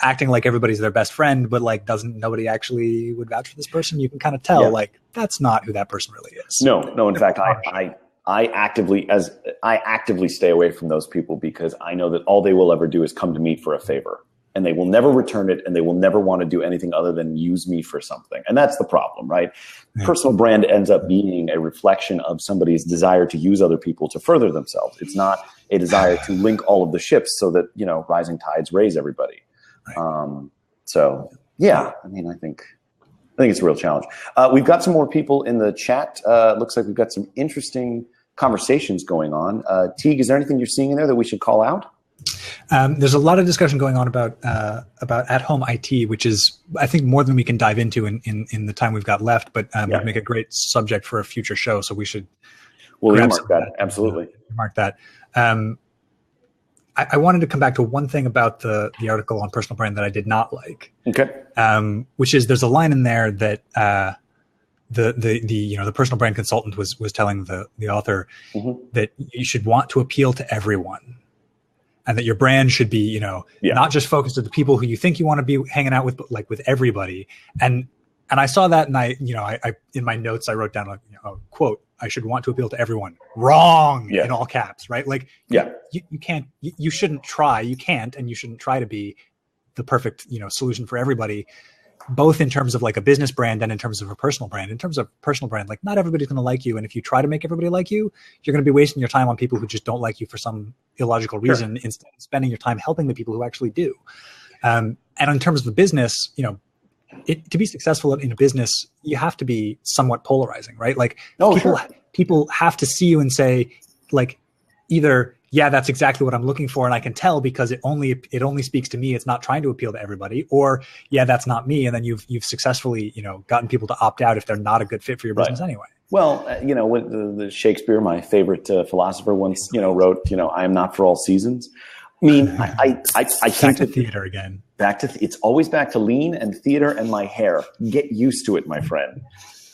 acting like everybody's their best friend, but like nobody actually would vouch for this person. You can kind of tell like that's not who that person really is. No. In fact, I actively stay away from those people because I know that all they will ever do is come to me for a favor, and they will never return it, and they will never want to do anything other than use me for something. And that's the problem, right? Yeah. Personal brand ends up being a reflection of somebody's desire to use other people to further themselves. It's not a desire to link all of the ships so that, rising tides raise everybody. Right. I think I think it's a real challenge. We've got some more people in the chat. Looks like we've got some interesting conversations going on. Teague, is there anything you're seeing in there that we should call out? There's a lot of discussion going on about at-home IT, which is, I think, more than we can dive into in the time we've got left, but would make a great subject for a future show. So we should. We'll earmark that. Absolutely. Mark that. I wanted to come back to one thing about the article on personal brand that I did not like. Okay. Which is, there's a line in there that the personal brand consultant was telling the author that you should want to appeal to everyone, and that your brand should be not just focused on the people who you think you want to be hanging out with, but like with everybody. And I saw that, and I in my notes I wrote down a quote: "I should want to appeal to everyone." Wrong, in all caps, right? Like, you can't, you shouldn't try, you can't, and you shouldn't try to be the perfect solution for everybody, both in terms of like a business brand and in terms of a personal brand. In terms of personal brand, like, not everybody's going to like you, and if you try to make everybody like you, you're going to be wasting your time on people who just don't like you for some illogical reason, instead of spending your time helping the people who actually do. And in terms of the business, to be successful in a business, you have to be somewhat polarizing, right? Like, people have to see you and say, like, either, yeah, that's exactly what I'm looking for, and I can tell because it only speaks to me. It's not trying to appeal to everybody. Or, yeah, that's not me, and then you've successfully gotten people to opt out if they're not a good fit for your business anyway. Well, when the Shakespeare, my favorite philosopher, once wrote, I am not for all seasons. I mean, I think back to theater again. It's always back to lean and theater and my hair. Get used to it, my friend.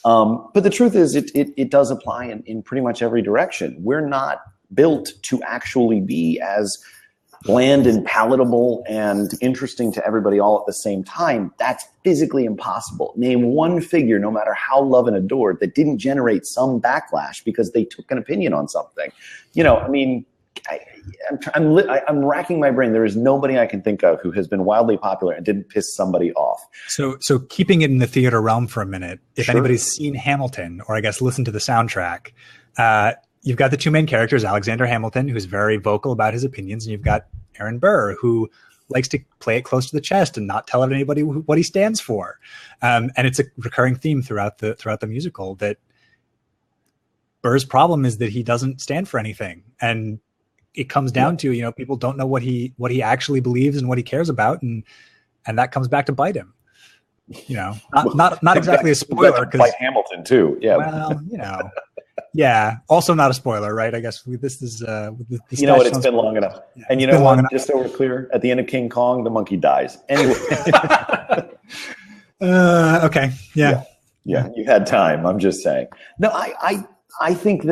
But the truth is, it does apply in pretty much every direction. We're not built to actually be as bland and palatable and interesting to everybody all at the same time. That's physically impossible. Name one figure, no matter how loved and adored, that didn't generate some backlash because they took an opinion on something. I mean, I'm racking my brain. There is nobody I can think of who has been wildly popular and didn't piss somebody off. So keeping it in the theater realm for a minute, if anybody's seen Hamilton, or I guess listened to the soundtrack, you've got the two main characters, Alexander Hamilton, who's very vocal about his opinions, and you've got Aaron Burr, who likes to play it close to the chest and not tell anybody what he stands for. And it's a recurring theme throughout the musical, that Burr's problem is that he doesn't stand for anything. And it comes down to, people don't know what he actually believes and what he cares about. And that comes back to bite him, not exactly a spoiler. Bite Hamilton too. Yeah. Well, yeah. Also not a spoiler, right? I guess this is, it's been long enough. Yeah, and just so we're clear, at the end of King Kong, the monkey dies. Anyway. Okay. Yeah. You had time. I'm just saying. No, I think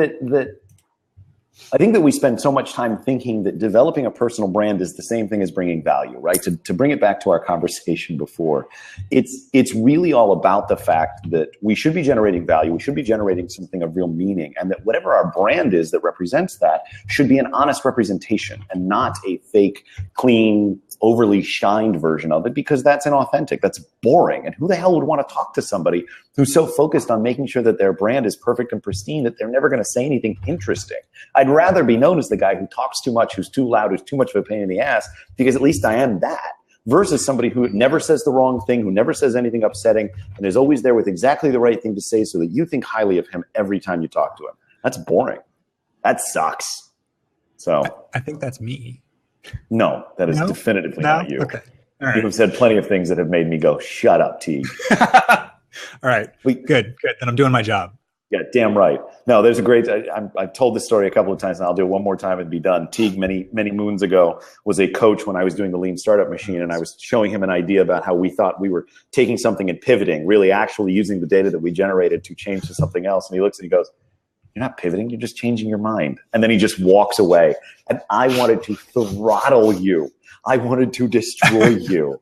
that we spend so much time thinking that developing a personal brand is the same thing as bringing value, right? To bring it back to our conversation before, it's really all about the fact that we should be generating value. We should be generating something of real meaning, and that whatever our brand is that represents that should be an honest representation and not a fake, clean, overly shined version of it, because that's inauthentic. That's boring. And who the hell would want to talk to somebody who's so focused on making sure that their brand is perfect and pristine that they're never going to say anything interesting? I'd rather be known as the guy who talks too much, who's too loud, who's too much of a pain in the ass, because at least I am that, versus somebody who never says the wrong thing, who never says anything upsetting, and is always there with exactly the right thing to say so that you think highly of him every time you talk to him. That's boring. That sucks. So I think that's me. No, that is definitively not you. Okay. All right. You have said plenty of things that have made me go, shut up, T. All right. Good. Then I'm doing my job. Yeah, damn right. No, there's a great, I've told this story a couple of times, and I'll do it one more time and be done. Teague, many moons ago, was a coach when I was doing the Lean Startup Machine, and I was showing him an idea about how we thought we were taking something and pivoting, really actually using the data that we generated to change to something else. And he looks and he goes, "You're not pivoting, you're just changing your mind." And then he just walks away. And I wanted to throttle you. I wanted to destroy you.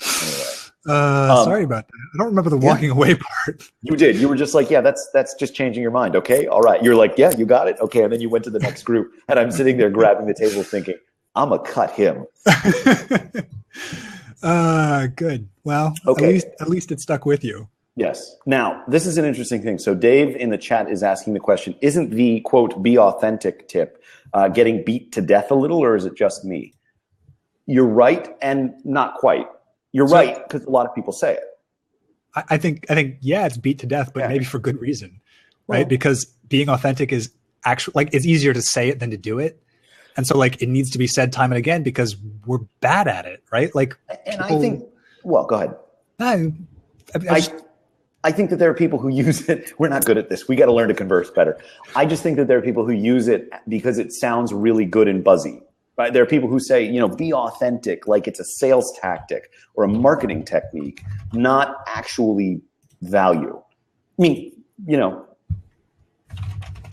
Anyway. Sorry about that. I don't remember the walking away part. You did. You were just like, yeah, that's just changing your mind. Okay. All right. You're like, yeah, you got it. Okay. And then you went to the next group, and I'm sitting there grabbing the table thinking, I'm going to cut him. Good. Well, okay. At least it stuck with you. Yes. Now, this is an interesting thing. So Dave in the chat is asking the question, isn't the quote, be authentic tip getting beat to death a little, or is it just me? You're right, and not quite. You're right, because a lot of people say it. I think yeah, it's beat to death, but maybe for good reason, right? Well, because being authentic is actually like it's easier to say it than to do it, and so like it needs to be said time and again because we're bad at it, right? Like, and I think. Well, go ahead. I think that there are people who use it. We're not good at this. We got to learn to converse better. I just think that there are people who use it because it sounds really good and buzzy. Right? There are people who say, be authentic, like it's a sales tactic or a marketing technique, not actually value. I mean,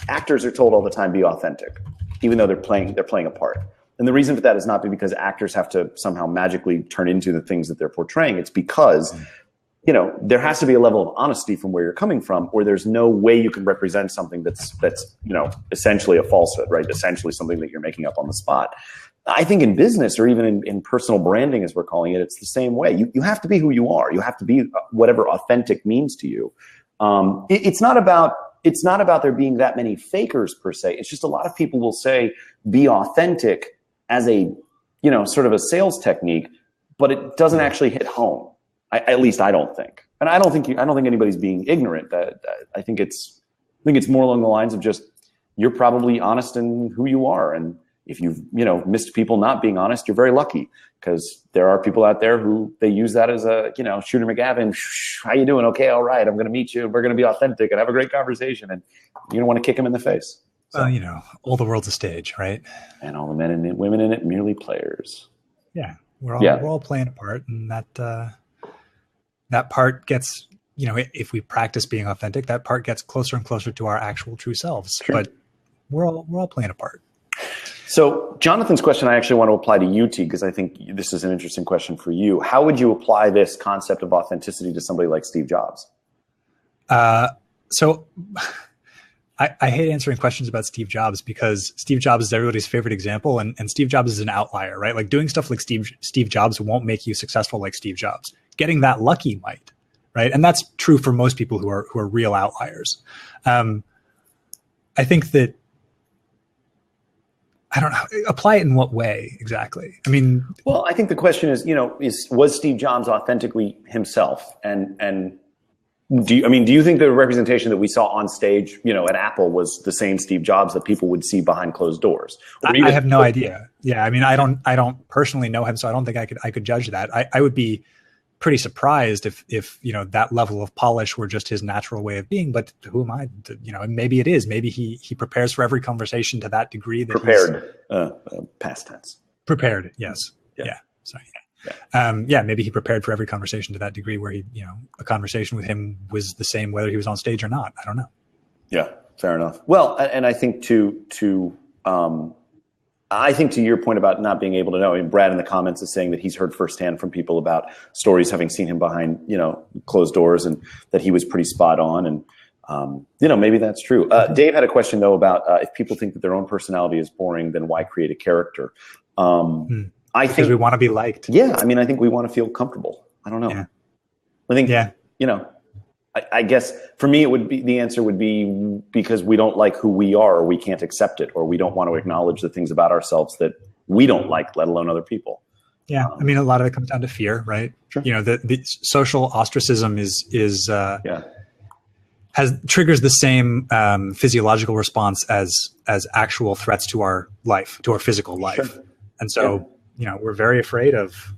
actors are told all the time, be authentic, even though they're playing a part. And the reason for that is not because actors have to somehow magically turn into the things that they're portraying. It's because there has to be a level of honesty from where you're coming from, or there's no way you can represent something that's essentially a falsehood, right? Essentially something that you're making up on the spot. I think in business or even in personal branding, as we're calling it, it's the same way. You have to be who you are. You have to be whatever authentic means to you. It's not about there being that many fakers per se. It's just a lot of people will say be authentic as a sort of a sales technique, but it doesn't actually hit home. At least I don't think, and I don't think anybody's being ignorant. I think it's more along the lines of just you're probably honest in who you are, and if you've missed people not being honest, you're very lucky because there are people out there who they use that as a Shooter McGavin. How you doing? Okay, all right. I'm going to meet you. We're going to be authentic and have a great conversation, and you don't want to kick them in the face. So, all the world's a stage, right? And all the men and women in it merely players. Yeah, we're all playing a part, and that part gets, if we practice being authentic, that part gets closer and closer to our actual true selves. Sure. But we're all playing a part. So Jonathan's question, I actually want to apply to you, T, because I think this is an interesting question for you. How would you apply this concept of authenticity to somebody like Steve Jobs? So I hate answering questions about Steve Jobs because Steve Jobs is everybody's favorite example, and Steve Jobs is an outlier, right? Like doing stuff like Steve Jobs won't make you successful like Steve Jobs. Getting that lucky might, right? And that's true for most people who are real outliers. I think that, I don't know, apply it in what way exactly? I mean, well, I think the question is, was Steve Jobs authentically himself? And do you think the representation that we saw on stage, at Apple was the same Steve Jobs that people would see behind closed doors? I have no idea. Yeah. I mean, I don't personally know him, so I don't think I could judge that. I would be pretty surprised if that level of polish were just his natural way of being, but who am I to, maybe it is. Maybe he prepares for every conversation to that degree that prepared, past tense. Prepared. Yes. Yeah. Sorry. Yeah. Maybe he prepared for every conversation to that degree where a conversation with him was the same, whether he was on stage or not. I don't know. Yeah. Fair enough. Well, and I think I think to your point about not being able to know, I mean, Brad in the comments is saying that he's heard firsthand from people about stories having seen him behind, closed doors, and that he was pretty spot on. And, maybe that's true. Dave had a question though about if people think that their own personality is boring, then why create a character? I think we want to be liked. Yeah. I mean, I think we want to feel comfortable. I don't know. Yeah. I think, I guess for me, the answer would be because we don't like who we are, or we can't accept it, or we don't want to acknowledge the things about ourselves that we don't like, let alone other people. Yeah. I mean, a lot of it comes down to fear, right? Sure. The social ostracism triggers the same physiological response as actual threats to our life, to our physical life. Sure. And so, we're very afraid of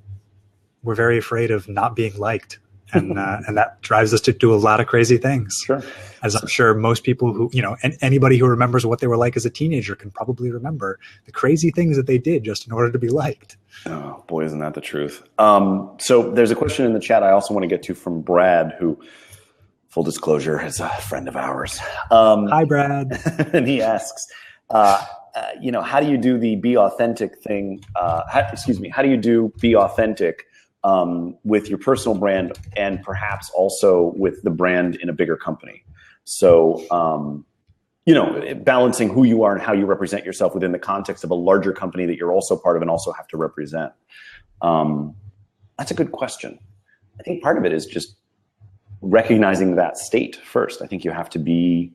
not being liked. And that drives us to do a lot of crazy things. Sure. As I'm sure most people who, and anybody who remembers what they were like as a teenager can probably remember the crazy things that they did just in order to be liked. Oh boy, isn't that the truth? So there's a question in the chat I also want to get to from Brad, who, full disclosure, is a friend of ours. Hi, Brad. And he asks, how do you do the be authentic thing? How do you do be authentic with your personal brand and perhaps also with the brand in a bigger company? So, balancing who you are and how you represent yourself within the context of a larger company that you're also part of and also have to represent. That's a good question. I think part of it is just recognizing that state first. I think you have to be...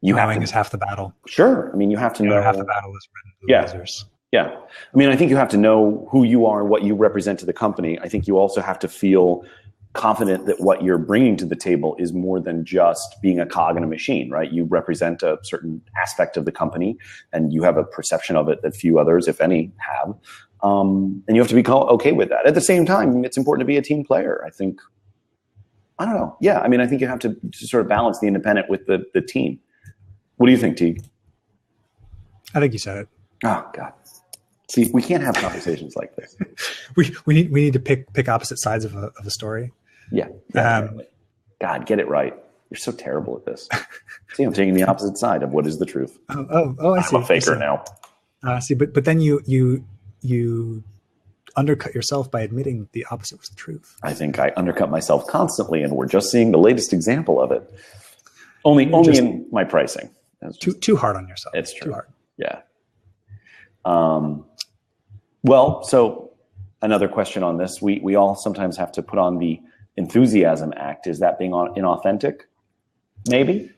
Knowing is half the battle. Sure. I mean, you have to know... Half the battle is red and blue losers. Yeah. I mean, I think you have to know who you are and what you represent to the company. I think you also have to feel confident that what you're bringing to the table is more than just being a cog in a machine, right? You represent a certain aspect of the company, and you have a perception of it that few others, if any, have. And you have to be okay with that. At the same time, it's important to be a team player. I think, I don't know. Yeah, I mean, I think you have to sort of balance the independent with the team. What do you think, Teague? I think you said it. Oh, God. See, we can't have conversations like this. we need to pick opposite sides of a story. Yeah. God, get it right. You're so terrible at this. See, I'm taking the opposite side of what is the truth. Oh, I see. I'm a faker now. See, but then you undercut yourself by admitting the opposite was the truth. I think I undercut myself constantly, and we're just seeing the latest example of it. Only in my pricing. Too hard on yourself. It's true. Too hard. Yeah. Well, so another question on this. We all sometimes have to put on the enthusiasm act. Is that being inauthentic? Maybe.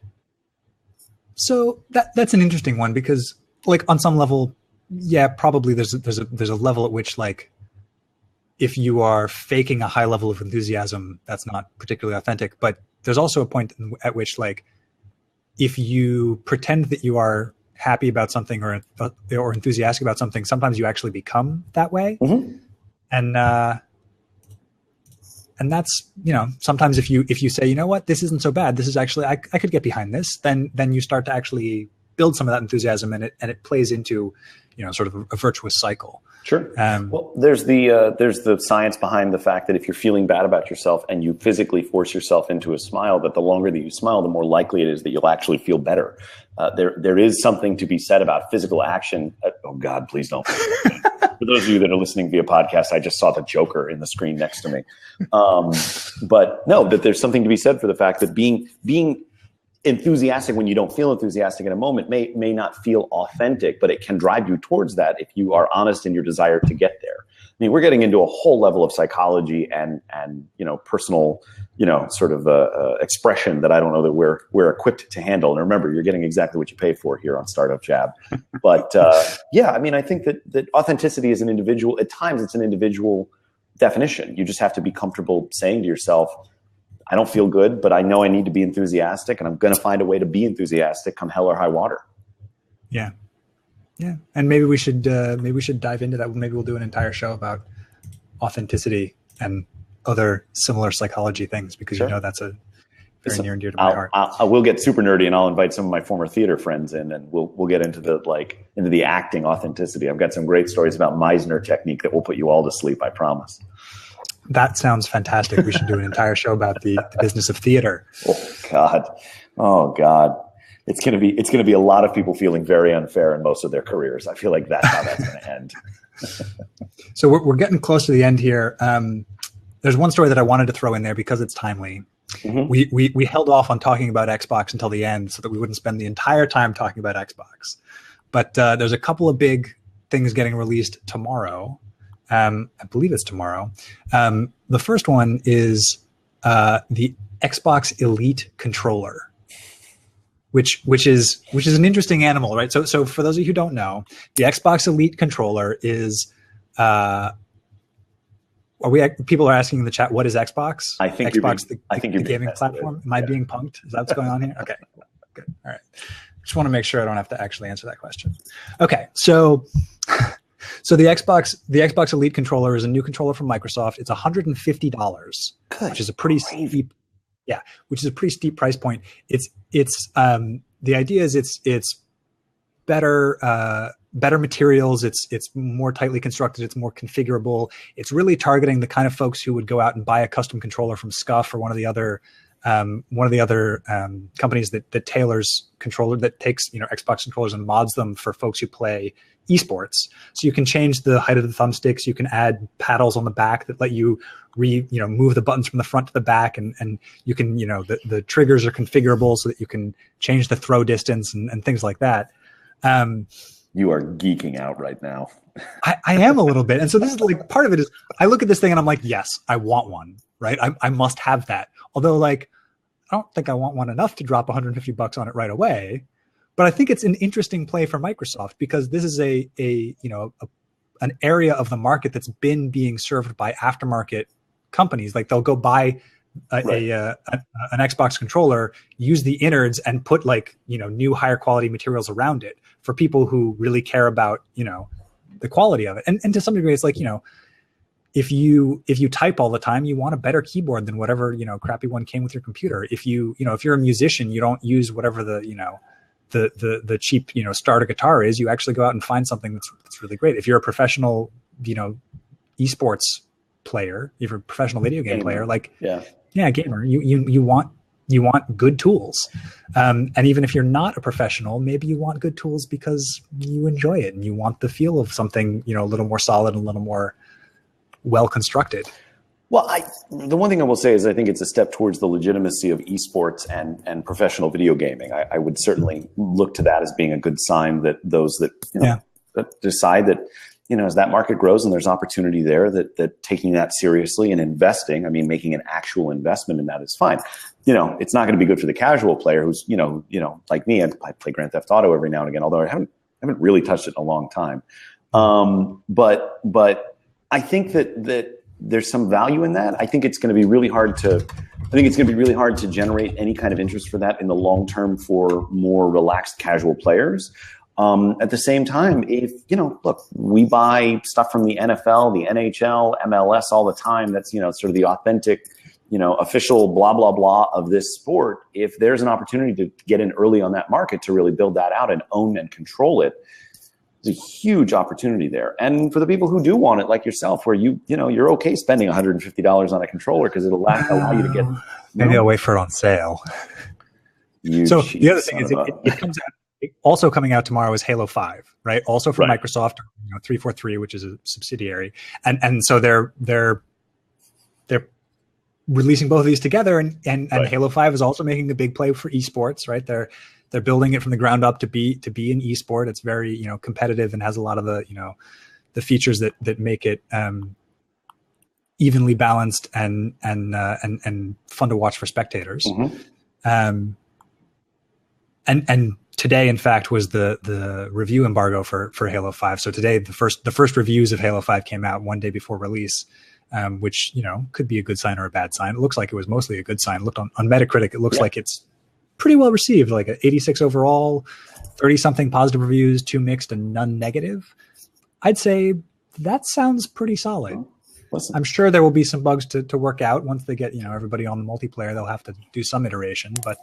So that's an interesting one, because like on some level, yeah, probably there's a level at which, like, if you are faking a high level of enthusiasm, that's not particularly authentic. But there's also a point at which, like, if you pretend that you are happy about something or enthusiastic about something, sometimes you actually become that way. Mm-hmm. And that's, sometimes if you say, you know what, this isn't so bad, this is actually, I could get behind this, then you start to actually build some of that enthusiasm, and it plays into, sort of a virtuous cycle. Sure. Well, there's the science behind the fact that if you're feeling bad about yourself and you physically force yourself into a smile, that the longer that you smile, the more likely it is that you'll actually feel better. There is something to be said about physical action. Oh God, please don't. For those of you that are listening via podcast, I just saw the Joker in the screen next to me. But no, that there's something to be said for the fact that being enthusiastic when you don't feel enthusiastic in a moment may not feel authentic, but it can drive you towards that if you are honest in your desire to get there. I mean, we're getting into a whole level of psychology and personal, sort of expression that I don't know that we're equipped to handle. And remember, you're getting exactly what you pay for here on Startup Jab. But yeah, I mean, I think that authenticity is at times it's an individual definition. You just have to be comfortable saying to yourself, I don't feel good, but I know I need to be enthusiastic, and I'm going to find a way to be enthusiastic come hell or high water. Yeah. Yeah. And maybe we should dive into that. Maybe we'll do an entire show about authenticity and other similar psychology things, because Sure. That's a very near and dear to my heart. I will get super nerdy, and I'll invite some of my former theater friends in, and we'll get into the acting authenticity. I've got some great stories about Meisner technique that will put you all to sleep, I promise. That sounds fantastic. We should do an entire show about the business of theater. Oh God. It's going to be a lot of people feeling very unfair in most of their careers. I feel like that's how that's going to end. So we're getting close to the end here. There's one story that I wanted to throw in there because it's timely. Mm-hmm. We held off on talking about Xbox until the end so that we wouldn't spend the entire time talking about Xbox. But there's a couple of big things getting released tomorrow. I believe it's tomorrow. The first one is the Xbox Elite controller, which is an interesting animal, right? So for those of you who don't know, the Xbox Elite controller is. People are asking in the chat, what is Xbox? I think Xbox, the gaming platform. Am I being punked? Is that what's going on here? Okay, good. All right. Just want to make sure I don't have to actually answer that question. Okay, so the Xbox Elite controller is a new controller from Microsoft. It's $150, which is a pretty steep, price point. It's the idea is it's better materials. It's more tightly constructed. It's more configurable. It's really targeting the kind of folks who would go out and buy a custom controller from Scuf or one of the other companies that tailors controller, that takes Xbox controllers and mods them for folks who play esports. So you can change the height of the thumbsticks. You can add paddles on the back that let you move the buttons from the front to the back, and you can the triggers are configurable so that you can change the throw distance and things like that. You are geeking out right now. I am a little bit. And so this is like part of it is I look at this thing and I'm like, yes, I want one, right? I must have that. Although like, I don't think I want one enough to drop $150 on it right away. But I think it's an interesting play for Microsoft because this is an area of the market that's been being served by aftermarket companies. Like they'll go buy an Xbox controller, use the innards, and put like, you know, new higher quality materials around it for people who really care about, you know, the quality of it. And to some degree, it's like, you know, if you type all the time, you want a better keyboard than whatever, you know, crappy one came with your computer. If you're a musician, you don't use whatever the cheap, you know, starter guitar is. You actually go out and find something that's really great. If you're a professional, you know, esports player, if you're a professional video game player, like gamer, you want good tools. And even if you're not a professional, maybe you want good tools because you enjoy it and you want the feel of something, you know, a little more solid and a little more well constructed. Well, the one thing I will say is I think it's a step towards the legitimacy of esports and professional video gaming. I would certainly look to that as being a good sign that those that, you know, that decide that, you know, as that market grows and there's opportunity there, that taking that seriously and investing, I mean, making an actual investment in that is fine. You know, it's not going to be good for the casual player who's, you know, like me, I play Grand Theft Auto every now and again, although I haven't really touched it in a long time. But I think that there's some value in that. I think it's going to be really hard to generate any kind of interest for that in the long term for more relaxed casual players. At the same time, if, you know, look, we buy stuff from the NFL, the NHL, MLS all the time. That's, you know, sort of the authentic, you know, official blah, blah, blah of this sport. If there's an opportunity to get in early on that market to really build that out and own and control it, there's a huge opportunity there. And for the people who do want it, like yourself, where you know, you're okay spending $150 on a controller because it'll allow you to get. Maybe I'll wait for it on sale. So the other thing is it comes out. Also coming out tomorrow is Halo 5, right? Also from Microsoft, you know, 343, which is a subsidiary, and so they're releasing both of these together, and Halo 5 is also making a big play for esports, right? They're building it from the ground up to be an esport. It's very, you know, competitive and has a lot of the, you know, the features that make it evenly balanced and fun to watch for spectators. Mm-hmm. And today, in fact, was the review embargo for Halo 5. So today, the first reviews of Halo 5 came out one day before release, which, you know, could be a good sign or a bad sign. It looks like it was mostly a good sign. Looked on Metacritic, it looks like it's pretty well received, like an 86 overall, 30-something positive reviews, 2 mixed and none negative. I'd say that sounds pretty solid. Listen, I'm sure there will be some bugs to work out once they get, you know, everybody on the multiplayer. They'll have to do some iteration, but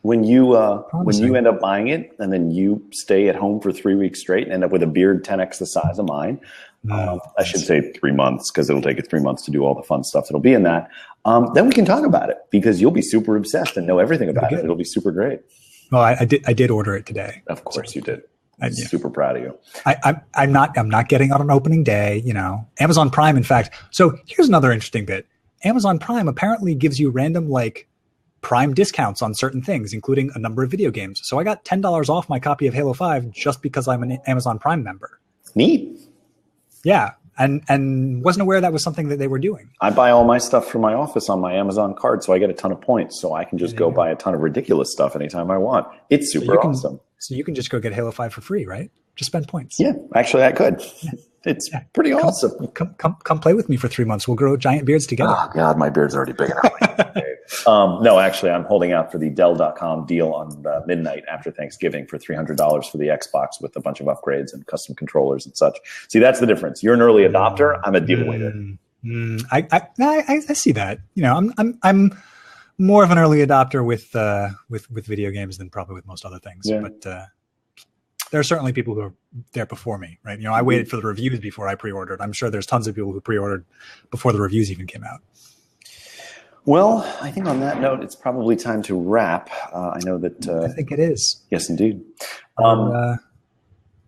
when you end up buying it and then you stay at home for 3 weeks straight and end up with a beard 10x the size of mine, I should say 3 months, because it'll take you 3 months to do all the fun stuff that'll be in that. Then we can talk about it, because you'll be super obsessed and know everything about it. It'll be super great. Well, I did order it today. Of course you did. I'm super proud of you. I'm not getting on opening day, you know. Amazon Prime, in fact. So here's another interesting bit. Amazon Prime apparently gives you random like Prime discounts on certain things, including a number of video games. So I got $10 off my copy of Halo 5 just because I'm an Amazon Prime member. Neat. Yeah. And wasn't aware that was something that they were doing. I buy all my stuff for my office on my Amazon card, so I get a ton of points. So I can just go buy a ton of ridiculous stuff anytime I want. It's super awesome. So you can just go get Halo 5 for free, right? Just spend points. Yeah, actually I could. It's pretty awesome. Come play with me for 3 months. We'll grow giant beards together. Oh God, my beard's already big enough. No, actually, I'm holding out for the Dell.com deal on midnight after Thanksgiving for $300 for the Xbox with a bunch of upgrades and custom controllers and such. See, that's the difference. You're an early adopter. I'm a deal waiter. I see that. You know, I'm more of an early adopter with video games than probably with most other things. Yeah. But there are certainly people who are there before me, right? You know, I waited for the reviews before I pre-ordered. I'm sure there's tons of people who pre-ordered before the reviews even came out. Well, I think on that note, it's probably time to wrap. I know that. I think it is. Yes, indeed.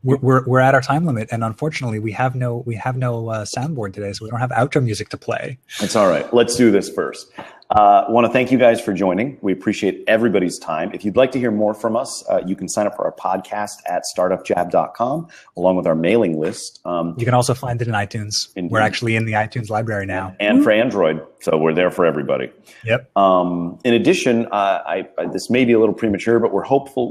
We're at our time limit, and unfortunately, we have no soundboard today, so we don't have outro music to play. It's all right. Let's do this first. Want to thank you guys for joining. We appreciate everybody's time. If you'd like to hear more from us, you can sign up for our podcast at startupjab.com, along with our mailing list. You can also find it in iTunes. Indeed. We're actually in the iTunes library now. And for Android, so we're there for everybody. Yep. In addition, this may be a little premature, but we're hopeful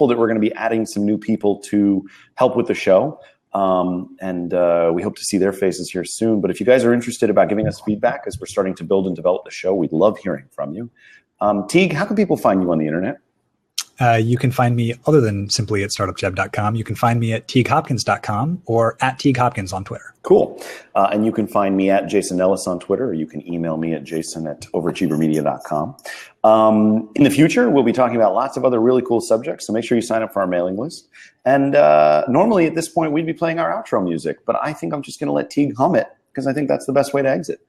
that we're going to be adding some new people to help with the show. And we hope to see their faces here soon. But if you guys are interested about giving us feedback as we're starting to build and develop the show, we'd love hearing from you. Teague, how can people find you on the internet? You can find me, other than simply at startupjeb.com, you can find me at teaguehopkins.com or at teaguehopkins on Twitter. Cool. And you can find me at Jason Ellis on Twitter, or you can email me at jason@overachievermedia.com. In the future, we'll be talking about lots of other really cool subjects, so make sure you sign up for our mailing list. And normally at this point, we'd be playing our outro music, but I think I'm just going to let Teague hum it, because I think that's the best way to exit.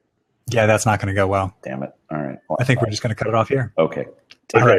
Yeah, that's not going to go well. Damn it. All right. Well, I think we're just going to cut it off here. Okay. Take All care. right.